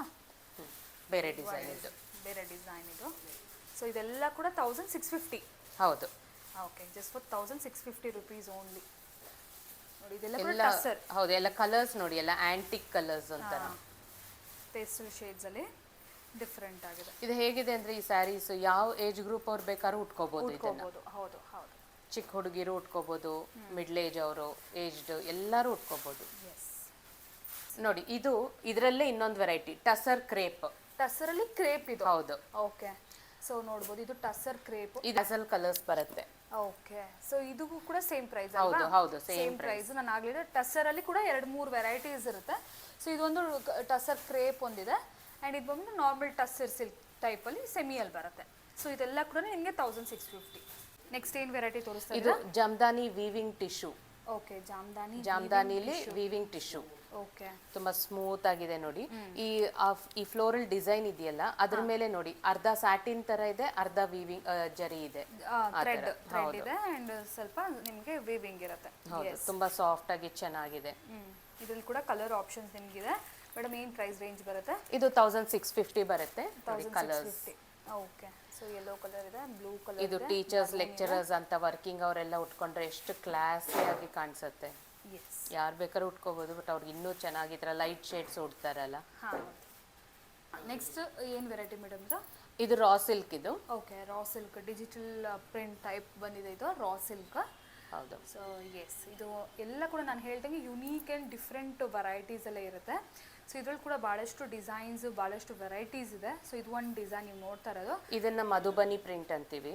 ಬೇರೆ ಡಿಸೈನ್ ಇದು, ಬೇರೆ ಡಿಸೈನ್ ಇದು. ಸೊ ಇದೆಲ್ಲ ಕೂಡ 1650. ಹೌದು. Okay, just for 1650 rupees only. ನೋಡಿ ಇದೆಲ್ಲ ಕೂಡ ಟಸ್ಸರ್. ಹೌದು, ಎಲ್ಲ ಕಲರ್ಸ್ ನೋಡಿ, ಎಲ್ಲ ಆಂಟಿಕ್ ಕಲರ್ಸ್ ಅಂತಾರ. ಪೇಸ್ಟಲ್ ಶೇಡ್ಸ್ ಅಲ್ಲಿ ಡಿಫರೆಂಟ್ ಆಗಿದೆ. ಇದು ಹೇಗಿದೆ ಅಂದ್ರೆ ಈ ಸ್ಯಾರೀಸ್ ಯಾವ ಏಜ್ ಗ್ರೂಪ್ ಅವ್ರು ಬೇಕಾದ್ರೂ ಉಟ್ಕೋಬಹುದು ಇದನ್ನ. ಹೌದು ಹೌದು. ಚಿಕ್ಕ ಹುಡುಗಿರು ಉಟ್ಕೋಬಹುದು, ಮಿಡ್ಲ್ ಏಜ್ ಅವರು, ಏಜ್ಡ್ ಎಲ್ಲರೂ ಉಟ್ಕೋಬಹುದು. ಎಸ್, ನೋಡಿ ಇದು ಇದರಲ್ಲೇ ಇನ್ನೊಂದು ವೆರೈಟಿ, ಟಸರ್ ಕ್ರೇಪ್. ಟಸ್ಸರ್ ಅಲ್ಲಿ ಕ್ರೇಪ್ ಇದು. ಹೌದು. ಓಕೆ, ಸೊ ನೋಡ್ಬೋದು ಇದು ಟಸ್ಸರ್ ಕ್ರೇಪ್. ಇದು ಅಸಲ್ ಕಲರ್ಸ್ ಬರುತ್ತೆ. ಓಕೆ, ಸೊ ಇದು ಕೂಡ ಸೇಮ್ ಪ್ರೈಸ್ ಹೌದು, ಅಲ್ವಾ? ಹೌದು, ಸೇಮ್ ಪ್ರೈಸ್. ನಾನು ಆಗ್ಲಿದೆ ಟಸ್ಸರ್ ಅಲ್ಲಿ ಕೂಡ 2-3 ವೆರೈಟೀಸ್ ಇರುತ್ತೆ. ಸೊ ಇದೊಂದು ಟಸ್ಸರ್ ಕ್ರೇಪ್ ಒಂದಿದೆ, ಅಂಡ್ ಇದು ಬಂದು ನಾರ್ಮಲ್ ಟಸ್ಸರ್ ಸಿಲ್ಕ್ ಟೈಪ್ ಅಲ್ಲಿ ಸೆಮಿ ಅಲ್ಲಿ ಬರುತ್ತೆ. ಸೊ ಇದೆಲ್ಲ ಕೂಡ ನಿಮಗೆ 1650. ನೆಕ್ಸ್ಟ್ ಏನ್ ವೆರೈಟಿ ತೋರಿಸ್ತಾ ಇದು ಜಮದಾನಿ ವೀವಿಂಗ್ ಟಿಶ್ಯೂ. ಓಕೆ, ಜಾಮದಾನಿಲಿ ವೀವಿಂಗ್ ಟಿಶ್ಯೂ. ಓಕೆ, ತುಂಬಾ ಸ್ಮೂತ್ ಆಗಿದೆ ನೋಡಿ. ಈ ಫ್ಲೋರಲ್ ಡಿಸೈನ್ ಇದೆಯಲ್ಲ ಅದ್ರ ಮೇಲೆ ನೋಡಿ, ಅರ್ಧ ಸ್ಯಾಟಿನ್ ತರ ಇದೆ, ಅರ್ಧ ವೀವಿಂಗ್ ಜರಿ ಇದೆ, ಥ್ರೆಡ್ ಇದೆ, ಅಂಡ್ ಸ್ವಲ್ಪ ನಿಮಗೆ ವೀವಿಂಗ್ ಇರುತ್ತೆ. ಹೌದು, ತುಂಬಾ ಸಾಫ್ಟ್ ಆಗಿ ಚೆನ್ನಾಗಿದೆ. ಇದ್ರಲ್ಲಿ ಕೂಡ ಕಲರ್ ಆಪ್ಷನ್ಸ್ ನಿಮಗಿದೆ. ಮೇಡಮ್ ಏನ್ ಪ್ರೈಸ್ ರೇಂಜ್ ಬರುತ್ತೆ? ಇದು 1660 ಬರುತ್ತೆ. Colours. Okay, so yellow colour ಇದೆ, ಬ್ಲೂ ಕಲರ್. ಇದು ಟೀಚರ್ಸ್, ಲೆಕ್ಚರರ್ಸ್ ಅಂತ ವರ್ಕಿಂಗ್ ಅವರೆಲ್ಲ ಉಟ್ಕೊಂಡ್ರೆ ಎಷ್ಟು ಕ್ಲಾಸಿ ಆಗಿ ಕಾಣಿಸುತ್ತೆ. ಎಸ್, ಯಾರು ಬೇಕಾದ್ರೂ ಉಟ್ಕೋಬಹುದು, ಬಟ್ ಅವ್ರಿಗೆ ಇನ್ನೂ ಚೆನ್ನಾಗಿದ್ರೆ ಲೈಟ್ ಶೇಡ್ಸ್ ಉಡ್ತಾರಲ್ಲ. ನೆಕ್ಸ್ಟ್ ಏನ್ ವೆರೈಟಿ ಮೇಡಮ್ ಇದು? ಇದು ರಾ ಸಿಲ್ಕ್. ಇದು okay, raw silk digital print type ಬಂದಿದೆ. ಇದು ರಾ ಸಿಲ್ಕ್. ಹೌದು. ಸೊ ಎಸ್, ಇದು ಎಲ್ಲ ಕೂಡ ನಾನು ಹೇಳ್ದಂಗೆ ಯುನೀಕ್ ಆ್ಯಂಡ್ ಡಿಫ್ರೆಂಟ್ ವೆರೈಟೀಸ್ ಎಲ್ಲ ಇರುತ್ತೆ. ಸೊ ಇದ್ರಲ್ಲಿ ಕೂಡ ಭಾಳಷ್ಟು ಡಿಸೈನ್ಸ್, ಭಾಳಷ್ಟು ವೆರೈಟೀಸ್ ಇದೆ. ಸೊ ಇದು ಒಂದು ಡಿಸೈನ್ ನೀವು ನೋಡ್ತಾ ಇರೋದು, ಇದನ್ನ ಮಧುಬನಿ ಪ್ರಿಂಟ್ ಅಂತೀವಿ.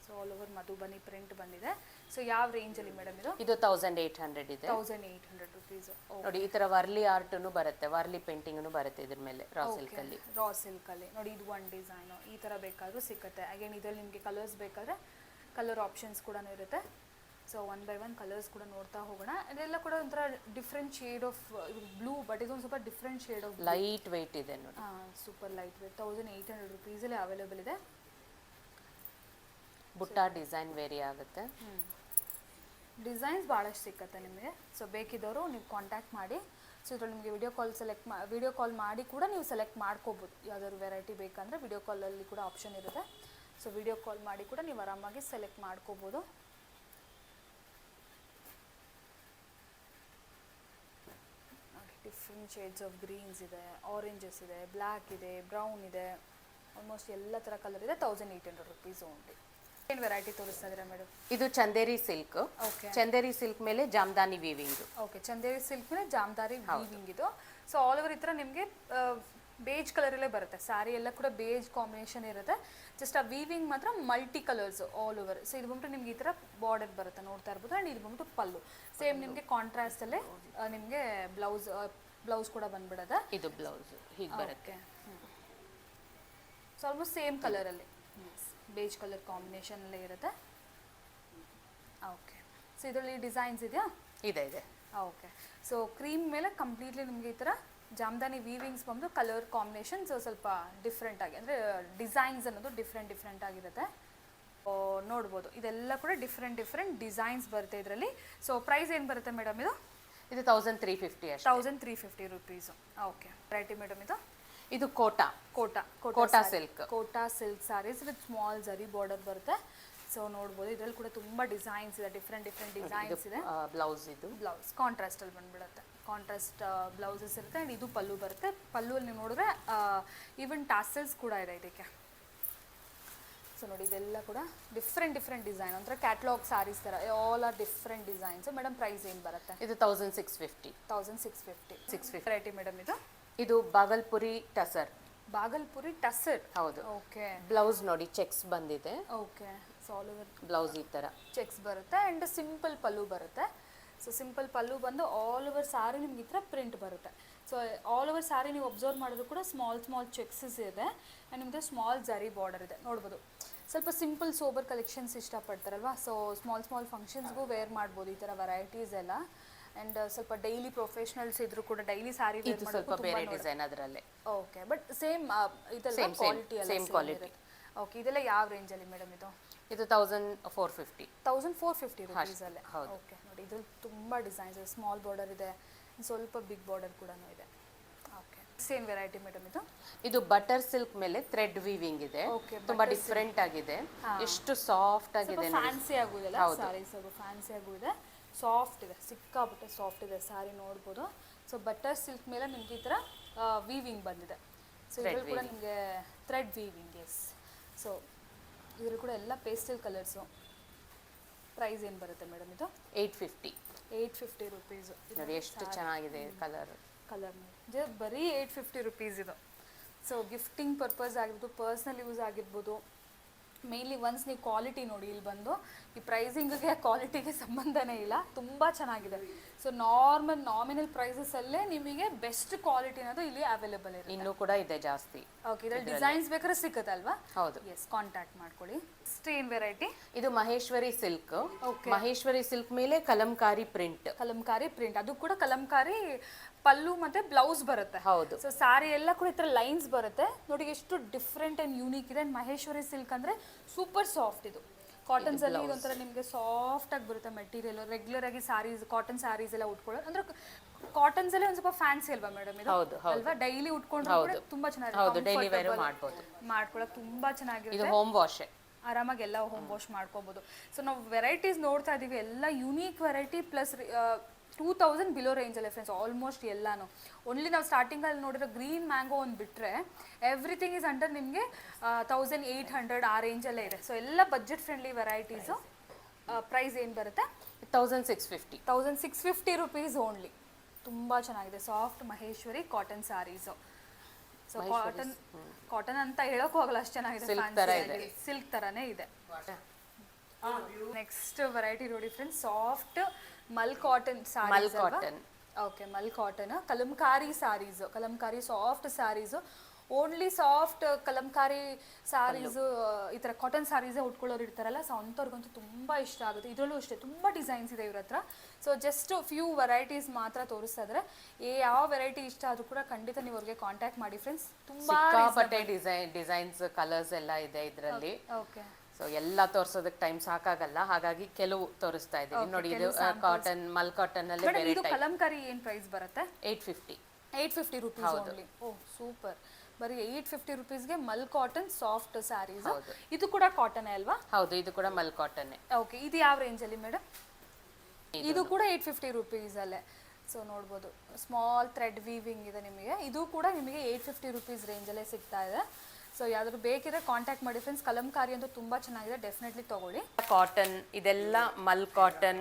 So all over Madhubani print ಬಂದಿದೆ. ಸೊ ಯಾವ ರೇಂಜಲ್ಲಿ ಮೇಡಮ್ ಇದು? ಇದು 1800 ಇದೆ. 1800 ರುಪೀಸ್. ನೋಡಿ ಈ ತರ ವರ್ಲಿ ಆರ್ಟ್ನು ಬರುತ್ತೆ, ವರ್ಲಿ ಪೇಂಟಿಂಗ್ನು ಬರುತ್ತೆ ಇದ್ರ ಮೇಲೆ ರಾ ಸಿಲ್ಕ್ ಅಲ್ಲಿ. ರಾ ಸಿಲ್ಕ್ ಅಲ್ಲಿ ನೋಡಿ, ಇದು ಒಂದು ಡಿಸೈನು ಈ ತರ ಬೇಕಾದ್ರೂ ಸಿಗುತ್ತೆ. ಅಗೇನ್ ಇದರಲ್ಲಿ ನಿಮಗೆ ಕಲರ್ಸ್ ಬೇಕಾದ್ರೆ ಕಲರ್ ಆಪ್ಷನ್ಸ್ ಕೂಡ ಇರುತ್ತೆ. ಸೊ 1 by 1 ಕಲರ್ಸ್ ಕೂಡ ನೋಡ್ತಾ ಹೋಗೋಣ. ಇದೆಲ್ಲ ಕೂಡ ಒಂಥರ different shade of blue, but ಇದೊಂದು ಸ್ವಲ್ಪ different shade of light weight ಇದೆ ನೋಡಿ. Super light weight. 1800 ರುಪೀಸಲ್ಲಿ ಅವೈಲೇಬಲ್ ಇದೆ. ಬುಟ್ಟ ಡಿಸೈನ್ ವೇರಿ ಆಗುತ್ತೆ. ಡಿಸೈನ್ಸ್ ಭಾಳಷ್ಟು ಸಿಕ್ಕತ್ತೆ ನಿಮಗೆ. ಸೊ ಬೇಕಿದ್ದವರು ನೀವು ಕಾಂಟ್ಯಾಕ್ಟ್ ಮಾಡಿ. ಸೊ ಇದ್ರಲ್ಲಿ ನಿಮಗೆ ವಿಡಿಯೋ ಕಾಲ್ ಮಾಡಿ ಕೂಡ ನೀವು ಸೆಲೆಕ್ಟ್ ಮಾಡ್ಕೋಬೋದು. ಯಾವ್ದಾದ್ರು ವೆರೈಟಿ ಬೇಕಂದರೆ ವಿಡಿಯೋ ಕಾಲಲ್ಲಿ ಕೂಡ ಆಪ್ಷನ್ ಇರುತ್ತೆ. ಸೊ ವಿಡಿಯೋ ಕಾಲ್ ಮಾಡಿ ಕೂಡ ನೀವು ಆರಾಮಾಗಿ ಸೆಲೆಕ್ಟ್ ಮಾಡ್ಕೋಬೋದು. ಡಿಫ್ರೆಂಟ್ ಶೇಡ್ಸ್ ಆಫ್ ಗ್ರೀನ್ಸ್ ಇದೆ, ಆರೆಂಜಸ್ ಇದೆ, ಬ್ಲ್ಯಾಕ್ ಇದೆ, ಬ್ರೌನ್ ಇದೆ, ಆಲ್ಮೋಸ್ಟ್ ಎಲ್ಲ ಥರ ಕಲರ್ ಇದೆ. 1800 ರುಪೀಸ್ ಓನ್ಲಿ. ಏನು ವೆರೈಟಿ ತೋರಿಸ್ತಾ ಇದ್ದೀರಾ ಮೇಡಮ್? ಇದು Chanderi silk. Okay, Chanderi silk ಮೇಲೆ ಜಾಮದಾನಿ ವೀವಿಂಗ್. ಓಕೆ, ಚಂದೇರಿ ಸಿಲ್ಕ್ ಮೇಲೆ ಜಾಮದಾರಿ ವೀವಿಂಗ್ ಇದು. ಸೊ ಆಲ್ ಓವರ್ ಈ ಥರ ನಿಮಗೆ ಬೇಜ್ ಕಲರಲ್ಲೇ ಬರುತ್ತೆ. ಸ್ಯಾರಿ ಎಲ್ಲ ಕೂಡ ಬೇಜ್ ಕಾಂಬಿನೇಷನ್ ಇರುತ್ತೆ. ಜಸ್ಟ್ ಆ ವೀವಿಂಗ್ ಮಾತ್ರ multi colours all over. So ಇದು ಬಂದ್ಬಿಟ್ಟು ನಿಮ್ಗೆ ಈ ಥರ ಬಾರ್ಡರ್ ಬರುತ್ತೆ, ನೋಡ್ತಾ ಇರ್ಬೋದು. ಆ್ಯಂಡ್ ಇದು ಬಂದ್ಬಿಟ್ಟು ಪಲ್ಲು ಸೇಮ್ ನಿಮಗೆ ಕಾಂಟ್ರಾಸ್ಟಲ್ಲೇ ನಿಮಗೆ ಬ್ಲೌಸ್ ಕೂಡ ಬಂದ್ಬಿಡತ್ತೆ. ಇದು ಬ್ಲೌಸ್ ಹೀಗೆ ಬರುತ್ತೆ. ಸೊ ಆಲ್ಮೋಸ್ಟ್ ಸೇಮ್ ಕಲರಲ್ಲಿ ಬೇಜ್ ಕಲರ್ ಕಾಂಬಿನೇಷನಲ್ಲೇ ಇರುತ್ತೆ. ಓಕೆ, ಸೊ ಇದರಲ್ಲಿ ಡಿಸೈನ್ಸ್ ಇದೆಯಾ? ಇದೆ ಇದೆ. ಓಕೆ, ಸೊ ಕ್ರೀಮ್ ಮೇಲೆ ಕಂಪ್ಲೀಟ್ಲಿ ನಿಮಗೆ ಈ ಥರ ಜಾಮದಾನಿ ವೀವಿಂಗ್ಸ್ ಬಂದು ಕಲರ್ ಕಾಂಬಿನೇಷನ್ ಸ್ವಲ್ಪ ಡಿಫ್ರೆಂಟ್ ಆಗಿ, ಅಂದರೆ ಡಿಸೈನ್ಸ್ ಅನ್ನೋದು ಡಿಫ್ರೆಂಟ್ ಆಗಿರುತ್ತೆ. ನೋಡ್ಬೋದು ಇದೆಲ್ಲ ಕೂಡ ಡಿಫ್ರೆಂಟ್ ಡಿಸೈನ್ಸ್ ಬರುತ್ತೆ ಇದರಲ್ಲಿ. ಸೊ ಪ್ರೈಸ್ ಏನು ಬರುತ್ತೆ ಮೇಡಮ್ ಇದು? ಇದು 1350 ಅಷ್ಟೇ. 1350 ರುಪೀಸು. ಓಕೆ, ವೆರೈಟಿ ಮೇಡಮ್ ಇದು? ಇದು Kota silk. Kota silk saris with small zari border ಬರುತ್ತೆ. ಸೊ ನೋಡ್ಬೋದು ಇದರಲ್ಲಿ ಕೂಡ ತುಂಬ ಡಿಸೈನ್ಸ್ ಇದೆ, ಡಿಫ್ರೆಂಟ್ ಡಿಸೈನ್ಸ್ ಇದೆ. ಬ್ಲೌಸ್ ಇದು ಬ್ಲೌಸ್ ಕಾಂಟ್ರಾಸ್ಟಲ್ಲಿ ಬಂದ್ಬಿಡುತ್ತೆ. ಕಾಂಟ್ರಾಸ್ಟ್ ಬ್ಲೌಸಸ್ ಇರುತ್ತೆ. ಆ್ಯಂಡ್ ಇದು ಪಲ್ಲು ಬರುತ್ತೆ. ಪಲ್ಲುವಲ್ಲಿ ನೀವು ನೋಡಿದ್ರೆ ಈವನ್ ಟಾಸಲ್ಸ್ ಕೂಡ ಇದೆ ಇದಕ್ಕೆ. ಸೊ ನೋಡಿ ಇದೆಲ್ಲ ಕೂಡ ಡಿಫ್ರೆಂಟ್ ಡಿಸೈನ್ ಒಂಥರ ಕ್ಯಾಟ್ಲಾಗ್ ಸ್ಯಾರೀಸ್ ಥರ all are different designs. Madam price ಏನು ಬರುತ್ತೆ? ಇದು 1650. 1650. 650. ವೆರೈಟಿ ಮೇಡಮ್ ಇದು ಇದು ಬಾಗಲ್ಪುರಿ ಟಸರ್. ಬಾಗಲ್ಪುರಿ ಟಸರ್. ಹೌದು. ಓಕೆ ಬ್ಲೌಸ್ ನೋಡಿ ಚೆಕ್ಸ್ ಬಂದಿದೆ. Okay. So all over blouse ಈ ತರ ಚೆಕ್ಸ್ ಬರುತ್ತೆ ಆ್ಯಂಡ್ ಸಿಂಪಲ್ ಪಲ್ಲು ಬರುತ್ತೆ. ಸೊ ಸಿಂಪಲ್ ಪಲ್ಲು ಬಂದು ಆಲ್ ಓವರ್ ಸ್ಯಾರಿ ನಿಮ್ಗೆ ಈ ಥರ ಪ್ರಿಂಟ್ ಬರುತ್ತೆ. ಸೊ ಆಲ್ ಓವರ್ ಸ್ಯಾರಿ ನೀವು ಅಬ್ಸರ್ವ್ ಮಾಡಿದ್ರು ಕೂಡ ಸ್ಮಾಲ್ ಚೆಕ್ಸಸ್ ಇದೆ ಆ್ಯಂಡ್ ನಿಮ್ಮದು ಸ್ಮಾಲ್ ಜರಿ ಬಾರ್ಡರ್ ಇದೆ ನೋಡ್ಬೋದು. ಸ್ವಲ್ಪ ಸಿಂಪಲ್ ಸೋಬರ್ ಕಲೆಕ್ಷನ್ಸ್ ಇಷ್ಟಪಡ್ತಾರಲ್ವಾ, ಸೊ ಸ್ಮಾಲ್ ಫಂಕ್ಷನ್ಸ್ಗೂ ವೇರ್ ಮಾಡ್ಬೋದು ಈ ಥರ ವೆರೈಟೀಸ್ ಎಲ್ಲ. ಆ್ಯಂಡ್ ಸ್ವಲ್ಪ ಡೈಲಿ ಪ್ರೊಫೆಷನಲ್ಸ್ ಇದ್ರು ಕೂಡ ಡೈಲಿ ಸ್ಯಾರಿ ವೇರ್ ಸ್ವಲ್ಪ ಬೇರೆ ಡಿಸೈನ್ ಅದರಲ್ಲೇ. ಓಕೆ ಬಟ್ ಸೇಮ್ ಇದೆಲ್ಲ ಕ್ವಾಲಿಟಿ ಎಲ್ಲ ಸೇಮ್ ಕ್ವಾಲಿಟಿ. ಓಕೆ ಇದೆಲ್ಲ ಯಾವ ರೇಂಜಲ್ಲಿ ಮೇಡಮ್ ಇದು? ಇದು 1450. 1450 ರುಪೀಸಲ್ಲೇ. ಹೌದು. ಓಕೆ ನೋಡಿ ಇದ್ರಲ್ಲಿ ತುಂಬ ಡಿಸೈನ್ಸ್ ಇದೆ, ಸ್ಮಾಲ್ ಬಾರ್ಡರ್ ಇದೆ, ಸ್ವಲ್ಪ ಬಿಗ್ ಬಾರ್ಡರ್ ಕೂಡ ಇದೆ. ಓಕೆ ಸೇಮ್ ವೆರೈಟಿ ಮೇಡಮ್ ಇದು? ಇದು ಬಟರ್ ಸಿಲ್ಕ್ ಮೇಲೆ ಥ್ರೆಡ್ ವೀವಿಂಗ್ ಇದೆ. Okay, ತುಂಬಾ ಡಿಫ್ರೆಂಟ್ ಆಗಿದೆ. ಎಷ್ಟು ಸಾಫ್ಟ್ ಆಗಿದೆ ನೋಡಿ. ಫ್ಯಾನ್ಸಿ ಆಗುದಿಲ್ಲ ಸ್ಯಾರೀಸ್, ಅದು ಫ್ಯಾನ್ಸಿ ಆಗುದಿದೆ, ಸಾಫ್ಟ್ ಇದೆ, ಸಿಕ್ಕಾಪಟ್ಟೆ ಸಾಫ್ಟ್ ಇದೆ ಸ್ಯಾರಿ ನೋಡ್ಬೋದು. ಸೊ ಬಟರ್ ಸಿಲ್ಕ್ ಮೇಲೆ ನಿಮ್ಗೆ ಈ ಥರ ವೀವಿಂಗ್ ಬಂದಿದೆ. ಸೊ ಇದ್ರಲ್ಲಿ ಕೂಡ ನಿಮಗೆ ಥ್ರೆಡ್ ವೀವಿಂಗ್. ಎಸ್. ಸೊ ಇದ್ರಲ್ಲಿ ಕೂಡ ಎಲ್ಲ ಪೇಸ್ಟಲ್ ಕಲರ್ಸು. ಪ್ರೈಸ್ ಏನು ಬರುತ್ತೆ ಮೇಡಮ್ ಇದು? 850. 850 ರುಪೀಸು. ನೋಡಿ ಎಷ್ಟು ಚೆನ್ನಾಗಿದೆ ಕಲರ್. ಬರೀ 850 ರುಪೀಸ್ ಇದು. ಸೊ ಗಿಫ್ಟಿಂಗ್ ಪರ್ಪಸ್ ಆಗಿರ್ಬೋದು, ಪರ್ಸ್ನಲ್ ಯೂಸ್ ಆಗಿರ್ಬೋದು. ಮೇನ್ಲಿ ಒನ್ಸ್ ನೀವು ಕ್ವಾಲಿಟಿ ನೋಡಿ, ಇಲ್ಲಿ ಬಂದು ಈ ಪ್ರೈಸಿಂಗ್ಗೆ ಕ್ವಾಲಿಟಿಗೆ ಸಂಬಂಧನೇ ಇಲ್ಲ, ತುಂಬ ಚೆನ್ನಾಗಿದೆ. ಸೊ ನಾಮಿನಲ್ ಪ್ರೈಸಸಲ್ಲೇ ನಿಮಗೆ ಬೆಸ್ಟ್ ಕ್ವಾಲಿಟಿ ಅನ್ನೋದು ಇಲ್ಲಿ ಅವೈಲೇಬಲ್ ಇದೆ. ಇನ್ನೂ ಕೂಡ ಇದೆ ಜಾಸ್ತಿ. ಓಕೆ ಇದರಲ್ಲಿ ಡಿಸೈನ್ಸ್ ಬೇಕಾದ್ರೆ ಸಿಕ್ಕತ್ತಲ್ವಾ? ಹೌದು. ಎಸ್, ಕಾಂಟ್ಯಾಕ್ಟ್ ಮಾಡ್ಕೊಳ್ಳಿ. ಸ್ಟೇನ್ ವೆರೈಟಿ ಇದು ಮಹೇಶ್ವರಿ ಸಿಲ್ಕ್. ಮಹೇಶ್ವರಿ ಸಿಲ್ಕ್ ಮೇಲೆ ಕಲಂಕಾರಿ ಪ್ರಿಂಟ್. ಕಲಂಕಾರಿ ಪ್ರಿಂಟ್, ಅದು ಕೂಡ ಕಲಂಕಾರಿ ಪಲ್ಲು ಮತ್ತೆ ಬ್ಲೌಸ್ ಬರುತ್ತೆ. ಹೌದು. ಸೊ ಸಾರಿ ಎಲ್ಲ ಕೂಡ ಈ ಥರ ಲೈನ್ಸ್ ಬರುತ್ತೆ ನೋಡಿ, ಎಷ್ಟು ಡಿಫ್ರೆಂಟ್ ಆ್ಯಂಡ್ ಯೂನಿಕ್ ಇದೆ. ಮಹೇಶ್ವರಿ ಸಿಲ್ಕ್ ಅಂದರೆ ಸೂಪರ್ ಸಾಫ್ಟ್. ಇದು ಕಾಟನ್ಸ್ ಅಲ್ಲಿ ಇದೊಂಥರ ನಿಮಗೆ ಸಾಫ್ಟ್ ಆಗಿ ಬರುತ್ತೆ ಮೆಟೀರಿಯಲ್. ರೆಗ್ಯುಲರ್ ಆಗಿ ಸಾರೀಸ್, ಕಾಟನ್ ಸಾರೀಸ್ ಎಲ್ಲ ಉಟ್ಕೊಳ್ಳೋದು ಅಂದ್ರೆ ಕಾಟನ್ಸ್ ಅಲ್ಲಿ ಒಂದು ಸ್ವಲ್ಪ ಫ್ಯಾನ್ಸಿ ಅಲ್ವಾ ಮೇಡಮ್ ಇದು? ಅಲ್ವಾ? ಡೈಲಿ ಉಟ್ಕೊಂಡ್ರೆ ಕೂಡ ತುಂಬಾ ಚೆನ್ನಾಗಿದೆ, ಮಾಡ್ಕೊಳ್ಳೋಕೆ ತುಂಬಾ ಚೆನ್ನಾಗಿರುತ್ತೆ. ಇದು ಹೋಮ್ ವಾಶ್, ಆರಾಮಾಗಿ ಎಲ್ಲ ಹೋಮ್ ವಾಶ್ ಮಾಡ್ಕೋಬಹುದು. ಸೊ ನಾವು ವೆರೈಟೀಸ್ ನೋಡ್ತಾ ಇದೀವಿ, ಎಲ್ಲ ಯೂನಿಕ್ ವೆರೈಟಿ ಪ್ಲಸ್ 2000 ಬಿಲೋ ರೇಂಜಲ್ಲಿ ಫ್ರೆಂಡ್ಸ್ ಆಲ್ಮೋಸ್ಟ್ ಎಲ್ಲಾನು. ಓನ್ಲಿ ನಾವು ಸ್ಟಾರ್ಟಿಂಗಲ್ಲಿ ನೋಡಿರೋ ಗ್ರೀನ್ ಮ್ಯಾಂಗೋ ಒಂದು ಬಿಟ್ಟರೆ ಎವ್ರಿಥಿಂಗ್ ಈಸ್ ಅಂಡರ್ ನಿಮಗೆ 1800 ಆ ರೇಂಜಲ್ಲೇ ಇದೆ. ಸೊ ಎಲ್ಲ ಬಜೆಟ್ ಫ್ರೆಂಡ್ಲಿ ವೆರೈಟೀಸು. ಪ್ರೈಸ್ ಏನು ಬರುತ್ತೆ? 1650. 1650 ರುಪೀಸ್ ಓನ್ಲಿ. ತುಂಬ ಚೆನ್ನಾಗಿದೆ, soft Maheshwari cotton saris. So cotton ಅಂತ ಹೇಳೋಕ್ಕೂ ಆಗಲ್ಲ, ಅಷ್ಟು ಚೆನ್ನಾಗಿದೆ, ಸಿಲ್ಕ್ ಥರನೇ ಇದೆ. ನೆಕ್ಸ್ಟ್ ವೆರೈಟಿ ನೋಡಿ friends, soft mul cotton saris. Okay, mul cotton Kalamkari saris, Kalamkari soft saris. Only soft Kalamkari saris, ಈ ಥರ ಕಾಟನ್ ಸ್ಯಾರೀಸೇ ಉಟ್ಕೊಳ್ಳೋರು ಇರ್ತಾರಲ್ಲ, ಸೊ ಅಂಥವ್ರಿಗಂತೂ ತುಂಬ ಇಷ್ಟ ಆಗುತ್ತೆ. ಇದರಲ್ಲೂ ಅಷ್ಟೇ ತುಂಬ ಡಿಸೈನ್ಸ್ ಇದೆ ಇವ್ರ ಹತ್ರ. ಸೊ ಜಸ್ಟ್ ಫ್ಯೂ ವೆರೈಟೀಸ್ ಮಾತ್ರ ತೋರಿಸ್ತಾ ಇದ್ದಾರೆ. ಯಾವ ವೆರೈಟಿ ಇಷ್ಟ ಆದರೂ ಕೂಡ ಖಂಡಿತ ನೀವು ಅವ್ರಿಗೆ ಕಾಂಟ್ಯಾಕ್ಟ್ ಮಾಡಿ ಫ್ರೆಂಡ್ಸ್. ತುಂಬ ಡಿಸೈನ್ಸ್ ಕಲರ್ಸ್ ಎಲ್ಲ ಇದೆ ಇದರಲ್ಲಿ. ಓಕೆ. ಸೊ ಎಲ್ಲ ತೋರಿಸೋದಕ್ಕೆ ಟೈಮ್ ಸಾಕಾಗಲ್ಲ, ಹಾಗಾಗಿ ಕೆಲವು ತೋರಿಸ್ತಾ ಇದ್ದೀವಿ ನೋಡಿ. ಇದು ಕಾಟನ್, ಮಲ್ ಕಾಟನ್ ಅಲ್ಲಿ ಬೇರೆ ಇದು ಕಲಂಕಾರಿ ಏನು ಪ್ರೈಸ್ ಬರುತ್ತೆ? 850 ರುಪೀಸ್ ಓನ್ಲಿ. ಓ ಸೂಪರ್. ಬರೀ 850 ರುಪೀಸ್ಗೆ ಮಲ್ ಕಾಟನ್ ಸಾಫ್ಟ್ ಸ್ಯಾರೀಸ್. ಇದು ಕೂಡ ಕಾಟನ್ ಅಲ್ವಾ? ಹೌದು, ಇದು ಕೂಡ ಮಲ್ ಕಾಟನ್. ಓಕೆ, ಇದು ಯಾವ ರೇಂಜಲ್ಲಿ ಮೇಡಮ್? ಇದು ಕೂಡ 850 ರುಪೀಸ್ ಅಲ್ಲೇ. ಸೊ ನೋಡ್ಬೋದು, ಸ್ಮಾಲ್ ಥ್ರೆಡ್ ವೀವಿಂಗ್ ಇದೆ ನಿಮಗೆ. ಇದು ಕೂಡ ನಿಮಗೆ 850 ರುಪೀಸ್ ರೇಂಜಲ್ಲೇ ಸಿಗ್ತಾ ಇದೆ. ಸೊ ಯಾವ್ದಾದ್ರು ಬೇಕಿದ್ರೆ ಕಾಂಟ್ಯಾಕ್ಟ್ ಮಾಡಿ ಫ್ರೆಂಡ್ಸ್. ಕಲಂಕಾರಿ ಅಂತೂ ತುಂಬಾ ಚೆನ್ನಾಗಿದೆ, ಡೆಫಿನೆಟ್ಲಿ ತಗೊಳ್ಳಿ. ಕಾಟನ್ ಇದೆಲ್ಲ ಮಲ್ ಕಾಟನ್,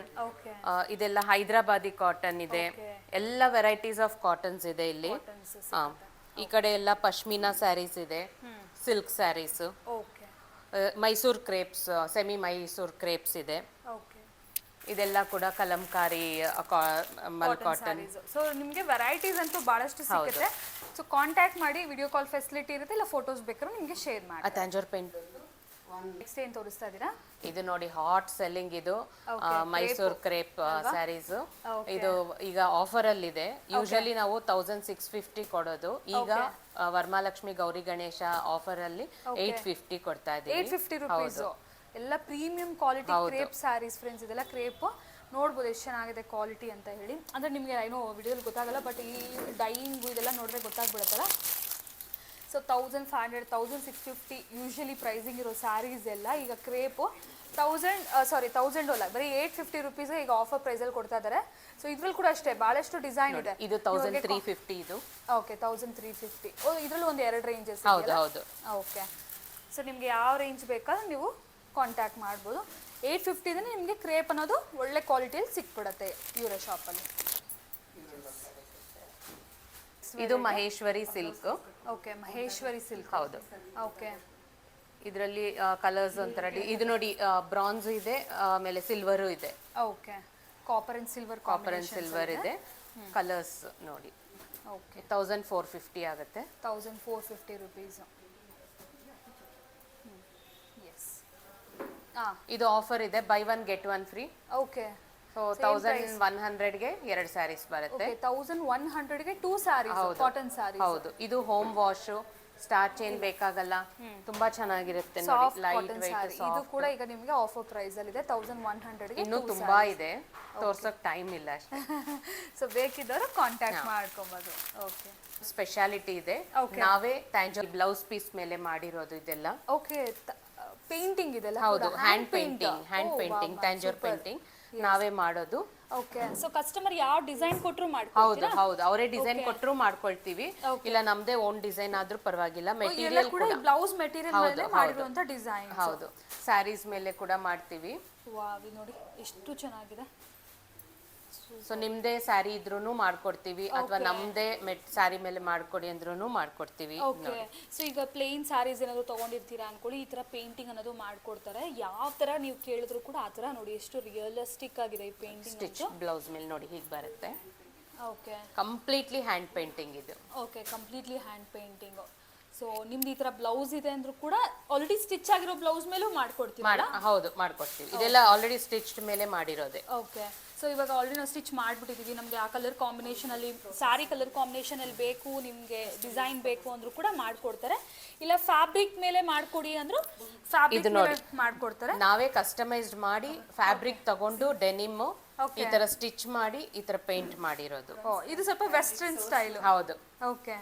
ಇದೆಲ್ಲ ಹೈದರಾಬಾದಿ ಕಾಟನ್ ಇದೆ, ಎಲ್ಲ ವೆರೈಟೀಸ್ ಆಫ್ ಕಾಟನ್ಸ್ ಇದೆ ಇಲ್ಲಿ. ಈ ಕಡೆ ಎಲ್ಲ ಪಶ್ಮಿನಾ ಸ್ಯಾರೀಸ್ ಇದೆ, silk saris, Mysore crepes, semi Mysore crepes ಇದೆ. ಇದೆಲ್ಲ ಕೂಡ ಕಲಂಕಾರಿ ಮಲ್ ಕಾಟನ್. ಸೊ ನಿಮಗೆ ವೆರೈಟೀಸ್ ಅಂತೂ ಬಹಳಷ್ಟು ಸಿಗುತ್ತೆ. ಸೊ ಕಾಂಟ್ಯಾಕ್ಟ್ ಮಾಡಿ, ವಿಡಿಯೋ ಕಾಲ್ ಫೆಸಿಲಿಟಿ ಇರುತ್ತೆ, ಇಲ್ಲ ಫೋಟೋಸ್ ಬೇಕಾದ್ರೆ ನಿಮಗೆ ಶೇರ್ ಮಾಡಿ. ತಂಜೋರ್ ಪೇಂಟ್. ನೆಕ್ಸ್ಟ್ ಏನು ತೋರಿಸ್ತಾ ಇದ್ದೀರಾ? ಇದು ನೋಡಿ ಹಾಟ್ ಸೆಲ್ಲಿಂಗ್, ಇದು ಮೈಸೂರ್ ಕ್ರೇಪ್ ಸ್ಯಾರೀಸ್. ಇದು ಈಗ ಆಫರ್ ಅಲ್ಲಿ ಇದೆ. ಯೂಶಲಿ ನಾವು 1650 ಕೊಡೋದು, ಈಗ ವರಮಹಾಲಕ್ಷ್ಮಿ ಗೌರಿ ಗಣೇಶ ಆಫರ್ ಅಲ್ಲಿ 850 ಕೊಡ್ತಾ ಇದ್ದೀವಿ. 850 ರುಪೀಸ್. ಎಲ್ಲ premium quality crepe saris friends. ಇದೆಲ್ಲ ಕ್ರೇಪ್ ನೋಡ್ಬೋದು ಎಷ್ಟು ಚೆನ್ನಾಗಿದೆ ಕ್ವಾಲಿಟಿ ಅಂತ ಹೇಳಿ. ಅಂದರೆ ನಿಮಗೆ ಏನೋ ವಿಡಿಯೋಲಿ ಗೊತ್ತಾಗಲ್ಲ, ಬಟ್ ಈ ಡೈಯಿಂಗು ಇದೆಲ್ಲ ನೋಡಿದ್ರೆ ಗೊತ್ತಾಗ್ಬಿಡುತ್ತಲ್ಲ. ಸೊ 1500, 1650 ಯೂಶಲಿ ಪ್ರೈಸಿಂಗ್ ಇರೋ ಸ್ಯಾರೀಸ್ ಎಲ್ಲ ಈಗ ಕ್ರೇಪು 1000 ಅಲ್ಲ, ಬರೀ 850 ರುಪೀಸ್ ಈಗ ಆಫರ್ ಪ್ರೈಸಲ್ಲಿ ಕೊಡ್ತಾ ಇದ್ದಾರೆ. ಸೊ ಇದ್ರಲ್ಲಿ ಕೂಡ ಅಷ್ಟೇ ಭಾಳಷ್ಟು ಡಿಸೈನ್ ಇದೆ. ಇದು 1350. ಇದು ಓಕೆ, 1350. ಓ, ಇದರಲ್ಲಿ ಒಂದು 2 ರೇಂಜಸ್. ಹೌದು ಹೌದು. ಓಕೆ, ಸೊ ನಿಮಗೆ ಯಾವ ರೇಂಜ್ ಬೇಕಾದ್ರೂ ನೀವು ಕಾಂಟ್ಯಾಕ್ಟ್ ಮಾಡ್ಬೋದು. 850 ನಿಮಗೆ ಕ್ರೇಪ್ ಅನ್ನೋದು ಒಳ್ಳೆ ಕ್ವಾಲಿಟಿಯಲ್ಲಿ ಸಿಕ್ಬಿಡುತ್ತೆ ಇವರ ಶಾಪಲ್ಲಿ. ಇದು Maheshwari silk. Okay, Maheshwari silk. ಹೌದು. ಓಕೆ, ಇದರಲ್ಲಿ ಕಲರ್ಸ್ ಒಂಥರ ಇದು ನೋಡಿ, ಬ್ರಾನ್ಸ್ ಇದೆ, ಆಮೇಲೆ ಸಿಲ್ವರು ಇದೆ. ಓಕೆ, ಕಾಪರ್ ಅಂಡ್ ಸಿಲ್ವರ್ ಇದೆ. ಕಲರ್ಸ್ ನೋಡಿ. ಓಕೆ, 1450 ಆಗುತ್ತೆ. 1450 rupees. ಎಸ್. ಇದು ಆಫರ್ ಇದೆ, buy 1 get 1 free. Okay, so 1100ಗೆ 2 ಸ್ಯಾರೀಸ್ ಬರುತ್ತೆ. 1100ಗೆ 2 ಸ್ಯಾರೀಸ್, ಕಾಟನ್ ಸ್ಯಾರೀಸ್. ಹೌದು. ಇದು ಹೋಮ್ ವಾಶ್, ಸ್ಟಾರ್ಚ್ ಏನ್ ಬೇಕಾಗಲ್ಲ, ತುಂಬಾ ಚೆನ್ನಾಗಿರುತ್ತೆ ನೋಡಿ, soft light cotton weight. Sari. ಇದು ಕೂಡ ಈಗ ನಿಮಗೆ ಆಫರ್ ಪ್ರೈಸ್ ಅಲ್ಲಿ ಇದೆ 1100ಗೆ. ಇನ್ನೂ ತುಂಬಾ ಇದೆ, ತೋರ್ಸಕ್ ಟೈಮ್ ಇಲ್ಲ ಅಷ್ಟೇ. ಸೊ ಬೇಕಿದ್ದವರು ಕಾಂಟ್ಯಾಕ್ಟ್ ಮಾಡ್ಕೊಬೋದು. ಓಕೆ, ಸ್ಪೆಷಾಲಿಟಿ ಇದೆ, ನಾವೇ ಟ್ಯಾಂಜರ್ ಬ್ಲೌಸ್ ಪೀಸ್ ಮೇಲೆ ಮಾಡಿರೋದು ಇದೆಲ್ಲ. ಓಕೆ, ಪೇಂಟಿಂಗ್ ಇದೆಲ್ಲ. ಹೌದು, ಹ್ಯಾಂಡ್ ಪೇಂಟಿಂಗ್ ಟ್ಯಾಂಜರ್ ಪೇಂಟಿಂಗ್ ನಾವೇ ಮಾಡೋದು. ಓಕೆ, ಸೊ ಕಸ್ಟಮರ್ ಯಾವ ಡಿಸೈನ್ ಕೊಟ್ಟರು ಹೌದು ಮಾಡ್ಕೊಳ್ತೀರಾ? ಹೌದು, ಅವರೇ ಡಿಸೈನ್ ಕೊಟ್ಟರು ಮಾಡ್ಕೊಳ್ತೀವಿ, ಇಲ್ಲ ನಮ್ದೇ ಓನ್ ಡಿಸೈನ್ ಆದ್ರೂ ಪರವಾಗಿಲ್ಲ. ಮೆಟೀರಿಯಲ್ ಕೂಡ ಬ್ಲೌಸ್ ಮೆಟೀರಿಯಲ್ ಮೇಲೆ ಮಾಡಿರುವಂತ ಡಿಸೈನ್. ಹೌದು, ಸ್ಯಾರೀಸ್ ಮೇಲೆ ಕೂಡ ಮಾಡ್ತೀವಿ. ವಾವ್, ಇದು ನೋಡಿ ಎಷ್ಟು ಚೆನ್ನಾಗಿದೆ. ಸೊ ನಿಮ್ದೇ ಸ್ಯಾರಿ ಇದ್ರೂನು ಮಾಡ್ಕೊಡ್ತೀವಿ, ಅಥವಾ ನಮ್ದೇ ಸ್ಯಾರಿ ಮೇಲೆ ಮಾಡ್ಕೊಡಿ ಅಂದ್ರೂ ಮಾಡ್ಕೊಡ್ತೀವಿ. ಓಕೆ, ಸೊ ಈಗ ಪ್ಲೇನ್ ಸ್ಯಾರೀಸ್ ಏನಾದ್ರು ತಗೊಂಡಿರ್ತೀರಾ ಅನ್ಕೊಳ್ಳಿ, ಈ ತರ ಪೇಂಟಿಂಗ್ ಅನ್ನೋದು ಮಾಡ್ಕೊಡ್ತಾರೆ. ಯಾವ ತರ ನೀವು ಕೇಳಿದ್ರು ಕೂಡ ಆ ತರ ನೋಡಿ ಎಷ್ಟು ರಿಯಲಿಸ್ಟಿಕ್ ಆಗಿದೆ ಈ ಪೇಂಟಿಂಗ್. ಸ್ಟಿಚ್ ಬ್ಲೌಸ್ ಮೇಲೆ ನೋಡಿ ಹೀಗೆ ಬರುತ್ತೆ. ಓಕೆ, ಕಂಪ್ಲೀಟ್ಲಿ ಹ್ಯಾಂಡ್ ಪೇಂಟಿಂಗ್ ಇದು. Okay, completely hand painting. So ನಿಮ್ದು ಈ ತರ ಬ್ಲೌಸ್ ಇದೆ ಅಂದ್ರೂ ಕೂಡ ಆಲ್ರೆಡಿ ಸ್ಟಿಚ್ ಆಗಿರೋ ಬ್ಲೌಸ್ ಮೇಲೂ ಮಾಡ್ಕೊಡ್ತೀವಿ. ಹೌದು, ಮಾಡ್ಕೊಡ್ತೀವಿ. ಇದೆಲ್ಲ ಆಲ್ರೆಡಿ ಸ್ಟಿಚ್ ಮೇಲೆ ಮಾಡಿರೋದೆ. ಓಕೆ, ಸೊ ಇವಾಗ ಆಲ್ರೆಡಿ ನಾವು ಸ್ಟಿಚ್ ಮಾಡಿಬಿಟ್ಟಿದ್ದೀವಿ. ನಮಗೆ ಆ ಕಲರ್ ಕಾಂಬಿನೇಷನಲ್ಲಿ, ಸ್ಯಾರಿ ಕಲರ್ ಕಾಂಬಿನೇಷನಲ್ಲಿ ಬೇಕು, ನಿಮಗೆ ಡಿಸೈನ್ ಬೇಕು ಅಂದರೂ ಕೂಡ ಮಾಡಿಕೊಡ್ತಾರೆ. ಇಲ್ಲ ಫ್ಯಾಬ್ರಿಕ್ ಮೇಲೆ ಮಾಡಿಕೊಡಿ ಅಂದರೂ ಫ್ಯಾಬ್ರಿಕ್ ಮೇಲೆ ಮಾಡಿಕೊಡ್ತಾರೆ. ನಾವೇ ಕಸ್ಟಮೈಸ್ಡ್ ಮಾಡಿ ಫ್ಯಾಬ್ರಿಕ್ ತಗೊಂಡು ಡೆನಿಮ್ ಈ ತರ ಸ್ಟಿಚ್ ಮಾಡಿ ಈ ತರ ಪೇಂಟ್ ಮಾಡಿರೋದು. ಇದು ಸ್ವಲ್ಪ ವೆಸ್ಟರ್ನ್ ಸ್ಟೈಲ್. ಹೌದು. ಓಕೆ,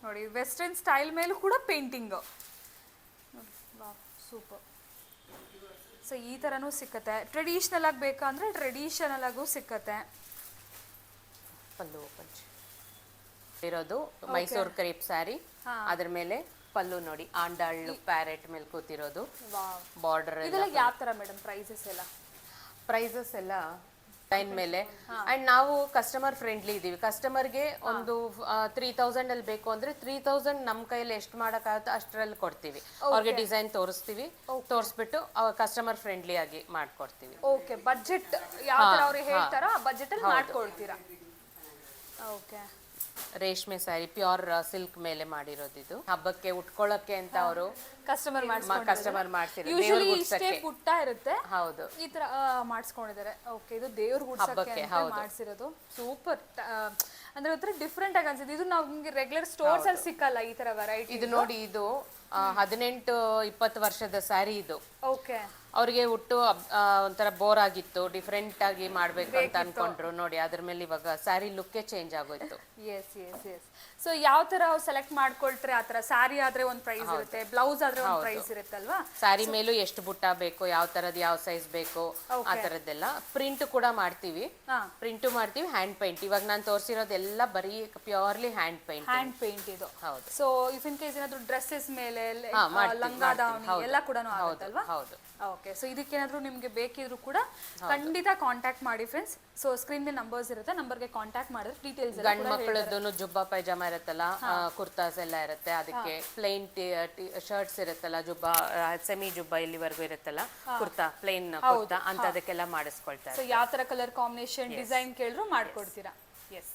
ನೋಡಿ ವೆಸ್ಟರ್ನ್ ಸ್ಟೈಲ್ ಮೇಲೂ ಕೂಡ ಪೇಂಟಿಂಗ್. ಸೂಪರ್. ಸೊ ಈ ಥರನೂ ಸಿಕ್ಕತ್ತೆ. ಟ್ರೆಡಿಷ್ನಲ್ ಆಗಿ ಬೇಕಂದ್ರೆ ಟ್ರೆಡಿಷನಲ್ ಆಗು ಸಿಕ್ಕತ್ತೆ. ಪಲ್ಲು ಪಂಚೆ ಇರೋದು ಮೈಸೂರು ಕ್ರೇಪ್ ಸ್ಯಾರಿ, ಅದ್ರ ಮೇಲೆ ಪಲ್ಲು ನೋಡಿ, ಆಂಡಾಳು ಪ್ಯಾರೆಟ್ ಮೇಲೆ ಕೂತಿರೋದು, ಬಾರ್ಡರ್. ಇದೆಲ್ಲ ಯಾವ ಥರ ಮೇಡಮ್ ಪ್ರೈಸಸ್ ಎಲ್ಲ? ಪ್ರೈಸಸ್ ಎಲ್ಲ ಲೈನ್ ಮೇಲೆ. ಅಂಡ್ ನಾವು ಕಸ್ಟಮರ್ ಫ್ರೆಂಡ್ಲಿ ಇದೀವಿ. ಕಸ್ಟಮರ್ಗೆ ಒಂದು 3000 ಅಲ್ಲಿ ಬೇಕು ಅಂದ್ರೆ 3000 ನಮ್ಮ ಕೈಯಲ್ಲಿ ಎಷ್ಟು ಮಾಡೋಕ್ಕಾಗುತ್ತೋ ಅಷ್ಟರಲ್ಲಿ ಕೊಡ್ತೀವಿ. ಅವ್ರಿಗೆ ಡಿಸೈನ್ ತೋರಿಸ್ತೀವಿ, ತೋರಿಸ್ಬಿಟ್ಟು ಕಸ್ಟಮರ್ ಫ್ರೆಂಡ್ಲಿ ಆಗಿ ಮಾಡ್ಕೊಡ್ತೀವಿ. ಓಕೆ, ಬಜೆಟ್ ಯಾವ ಥರ ಅವ್ರಿಗೆ ಹೇಳ್ತಾರೋ ಆ ಬಜೆಟ್ ಅಲ್ಲಿ ಮಾಡ್ಕೊಡ್ತೀರಾ? ಓಕೆ, ರೇಷ್ಮೆ ಸ್ಯಾರಿ ಪ್ಯೂರ್ ಸಿಲ್ಕ್ ಮೇಲೆ ಮಾಡಿರೋದು. ಇದು ಹಬ್ಬಕ್ಕೆ ಉಟ್ಕೊಳ್ಳಕ್ಕೆ ಅಂತ ಅವರು ಕಸ್ಟಮರ್ ಮಾಡ್ತಿರೋದು. ಯೂಶುವಲಿ ಇಷ್ಟೇ ಪುಟ್ಟ ಇರುತ್ತೆ. ಹೌದು, ಈ ತರ ಮಾಡಿಸ್ಕೊಂಡಿದ್ದಾರೆ. ಓಕೆ, ಇದು ದೇವ್ರ ಗುಡ್ಸಕ್ಕೆ ಮಾಡಿಸಿರೋದು. ಸೂಪರ್. ಅಂದ್ರೆ ಒಂಥರ ಡಿಫ್ರೆಂಟ್ ಆಗಿ ಅನ್ಸುತ್ತೆ. ಇದು ನಮ್ಗೆ ರೆಗ್ಯುಲರ್ ಸ್ಟೋರ್ಸ್ ಅಲ್ಲಿ ಸಿಕ್ಕಲ್ಲ ಈ ತರ ವೆರೈಟಿ. ಇದು ನೋಡಿ, ಇದು 18-20 ವರ್ಷದ ಸ್ಯಾರಿ ಇದು. ಓಕೆ, ಅವ್ರಿಗೆ ಹುಟ್ಟು ಒಂಥರ ಬೋರ್ ಆಗಿತ್ತು, ಡಿಫ್ರೆಂಟ್ ಆಗಿ ಮಾಡ್ಬೇಕು ಅಂತ ಅನ್ಕೊಂಡ್ರು. ನೋಡಿ ಅದ್ರ ಮೇಲೆ ಇವಾಗ ಸ್ಯಾರಿ ಲುಕ್ಕೇ ಚೇಂಜ್ ಆಗೋಯ್ತು. Yes yes yes. ಸೊ ಯಾವ ತರ ಸೆಲೆಕ್ಟ್ ಮಾಡ್ಕೊಳ್ತಾರೆ ಆ ತರ. ಸ್ಯಾರಿ ಆದ್ರೆ ಒಂದು ಪ್ರೈಸ್ ಇರುತ್ತೆ, ಬ್ಲೌಸ್ ಆದ್ರೆ ಒಂದು ಪ್ರೈಸ್ ಇರುತ್ತಲ್ವಾ? ಸ್ಯಾರಿ ಮೇಲೂ ಎಷ್ಟು ಬುಟ್ಟ ಬೇಕು, ಯಾವ ತರದ್ ಯಾವ ಸೈಜ್ ಬೇಕು, ಆ ತರದ್ದೆಲ್ಲ. ಪ್ರಿಂಟ್ ಕೂಡ ಮಾಡ್ತೀವಿ, ಪ್ರಿಂಟು ಮಾಡ್ತೀವಿ, ಹ್ಯಾಂಡ್ ಪೇಂಟ್. ಇವಾಗ ನಾನು ತೋರಿಸಿರೋದೆಲ್ಲ ಬರೀ ಪ್ಯೂರ್ಲಿ ಹ್ಯಾಂಡ್ ಪೇಂಟ್ ಇದು. ಹೌದು. ಸೊ ಇಫ್ ಇನ್ ಕೇಸ್ ಏನಾದ್ರು ಡ್ರೆಸ್ಸಸ್ ಮೇಲೆ, ಲಂಗ ದಾವಣಿ ಎಲ್ಲ ಕೂಡ ಆಗುತ್ತಲ್ವಾ? ಹೌದು. ಓಕೆ, ಸೊ ಇದಕ್ಕೇನಾದ್ರೂ ನಿಮ್ಗೆ ಬೇಕಿದ್ರು ಕೂಡ ಖಂಡಿತ ಕಾಂಟ್ಯಾಕ್ಟ್ ಮಾಡಿ ಫ್ರೆಂಡ್ಸ್. ಸೊ ಸ್ಕ್ರೀನ್ ಮೇಲೆ ನಂಬರ್ಸ್ ಇರುತ್ತೆ, ನಂಬರ್ಗೆ ಕಾಂಟ್ಯಾಕ್ಟ್ ಮಾಡಿದ್ರೆ ಡೀಟೇಲ್ಸ್. ಗಂಡ್ ಮಕ್ಕಳದ್ದು ಜುಬ್ಬಾ ಪೈಜಾಮ ಇರುತ್ತಲ್ಲ, ಕುರ್ತಾಸ್ ಎಲ್ಲ ಇರುತ್ತೆ. ಅದಕ್ಕೆ ಪ್ಲೇನ್ ಶರ್ಟ್ಸ್ ಇರುತ್ತಲ್ಲ, ಜುಬ್ಬಾ ಸೆಮಿ ಜುಬ್ಬಾ ಇಲ್ಲಿವರೆಗೂ ಇರುತ್ತಲ್ಲ, ಕುರ್ತಾ ಪ್ಲೇನ್ ಕುರ್ತಾ ಅಂತದಕ್ಕೆಲ್ಲ ಮಾಡಿಸ್ಕೊಳ್ತಾರೆ. ಸೊ ಯಾವ ತರ ಕಲರ್ ಕಾಂಬಿನೇಷನ್ ಡಿಸೈನ್ ಕೇಳಿದ್ರು ಮಾಡ್ಕೊಡ್ತೀರಾ? ಎಸ್.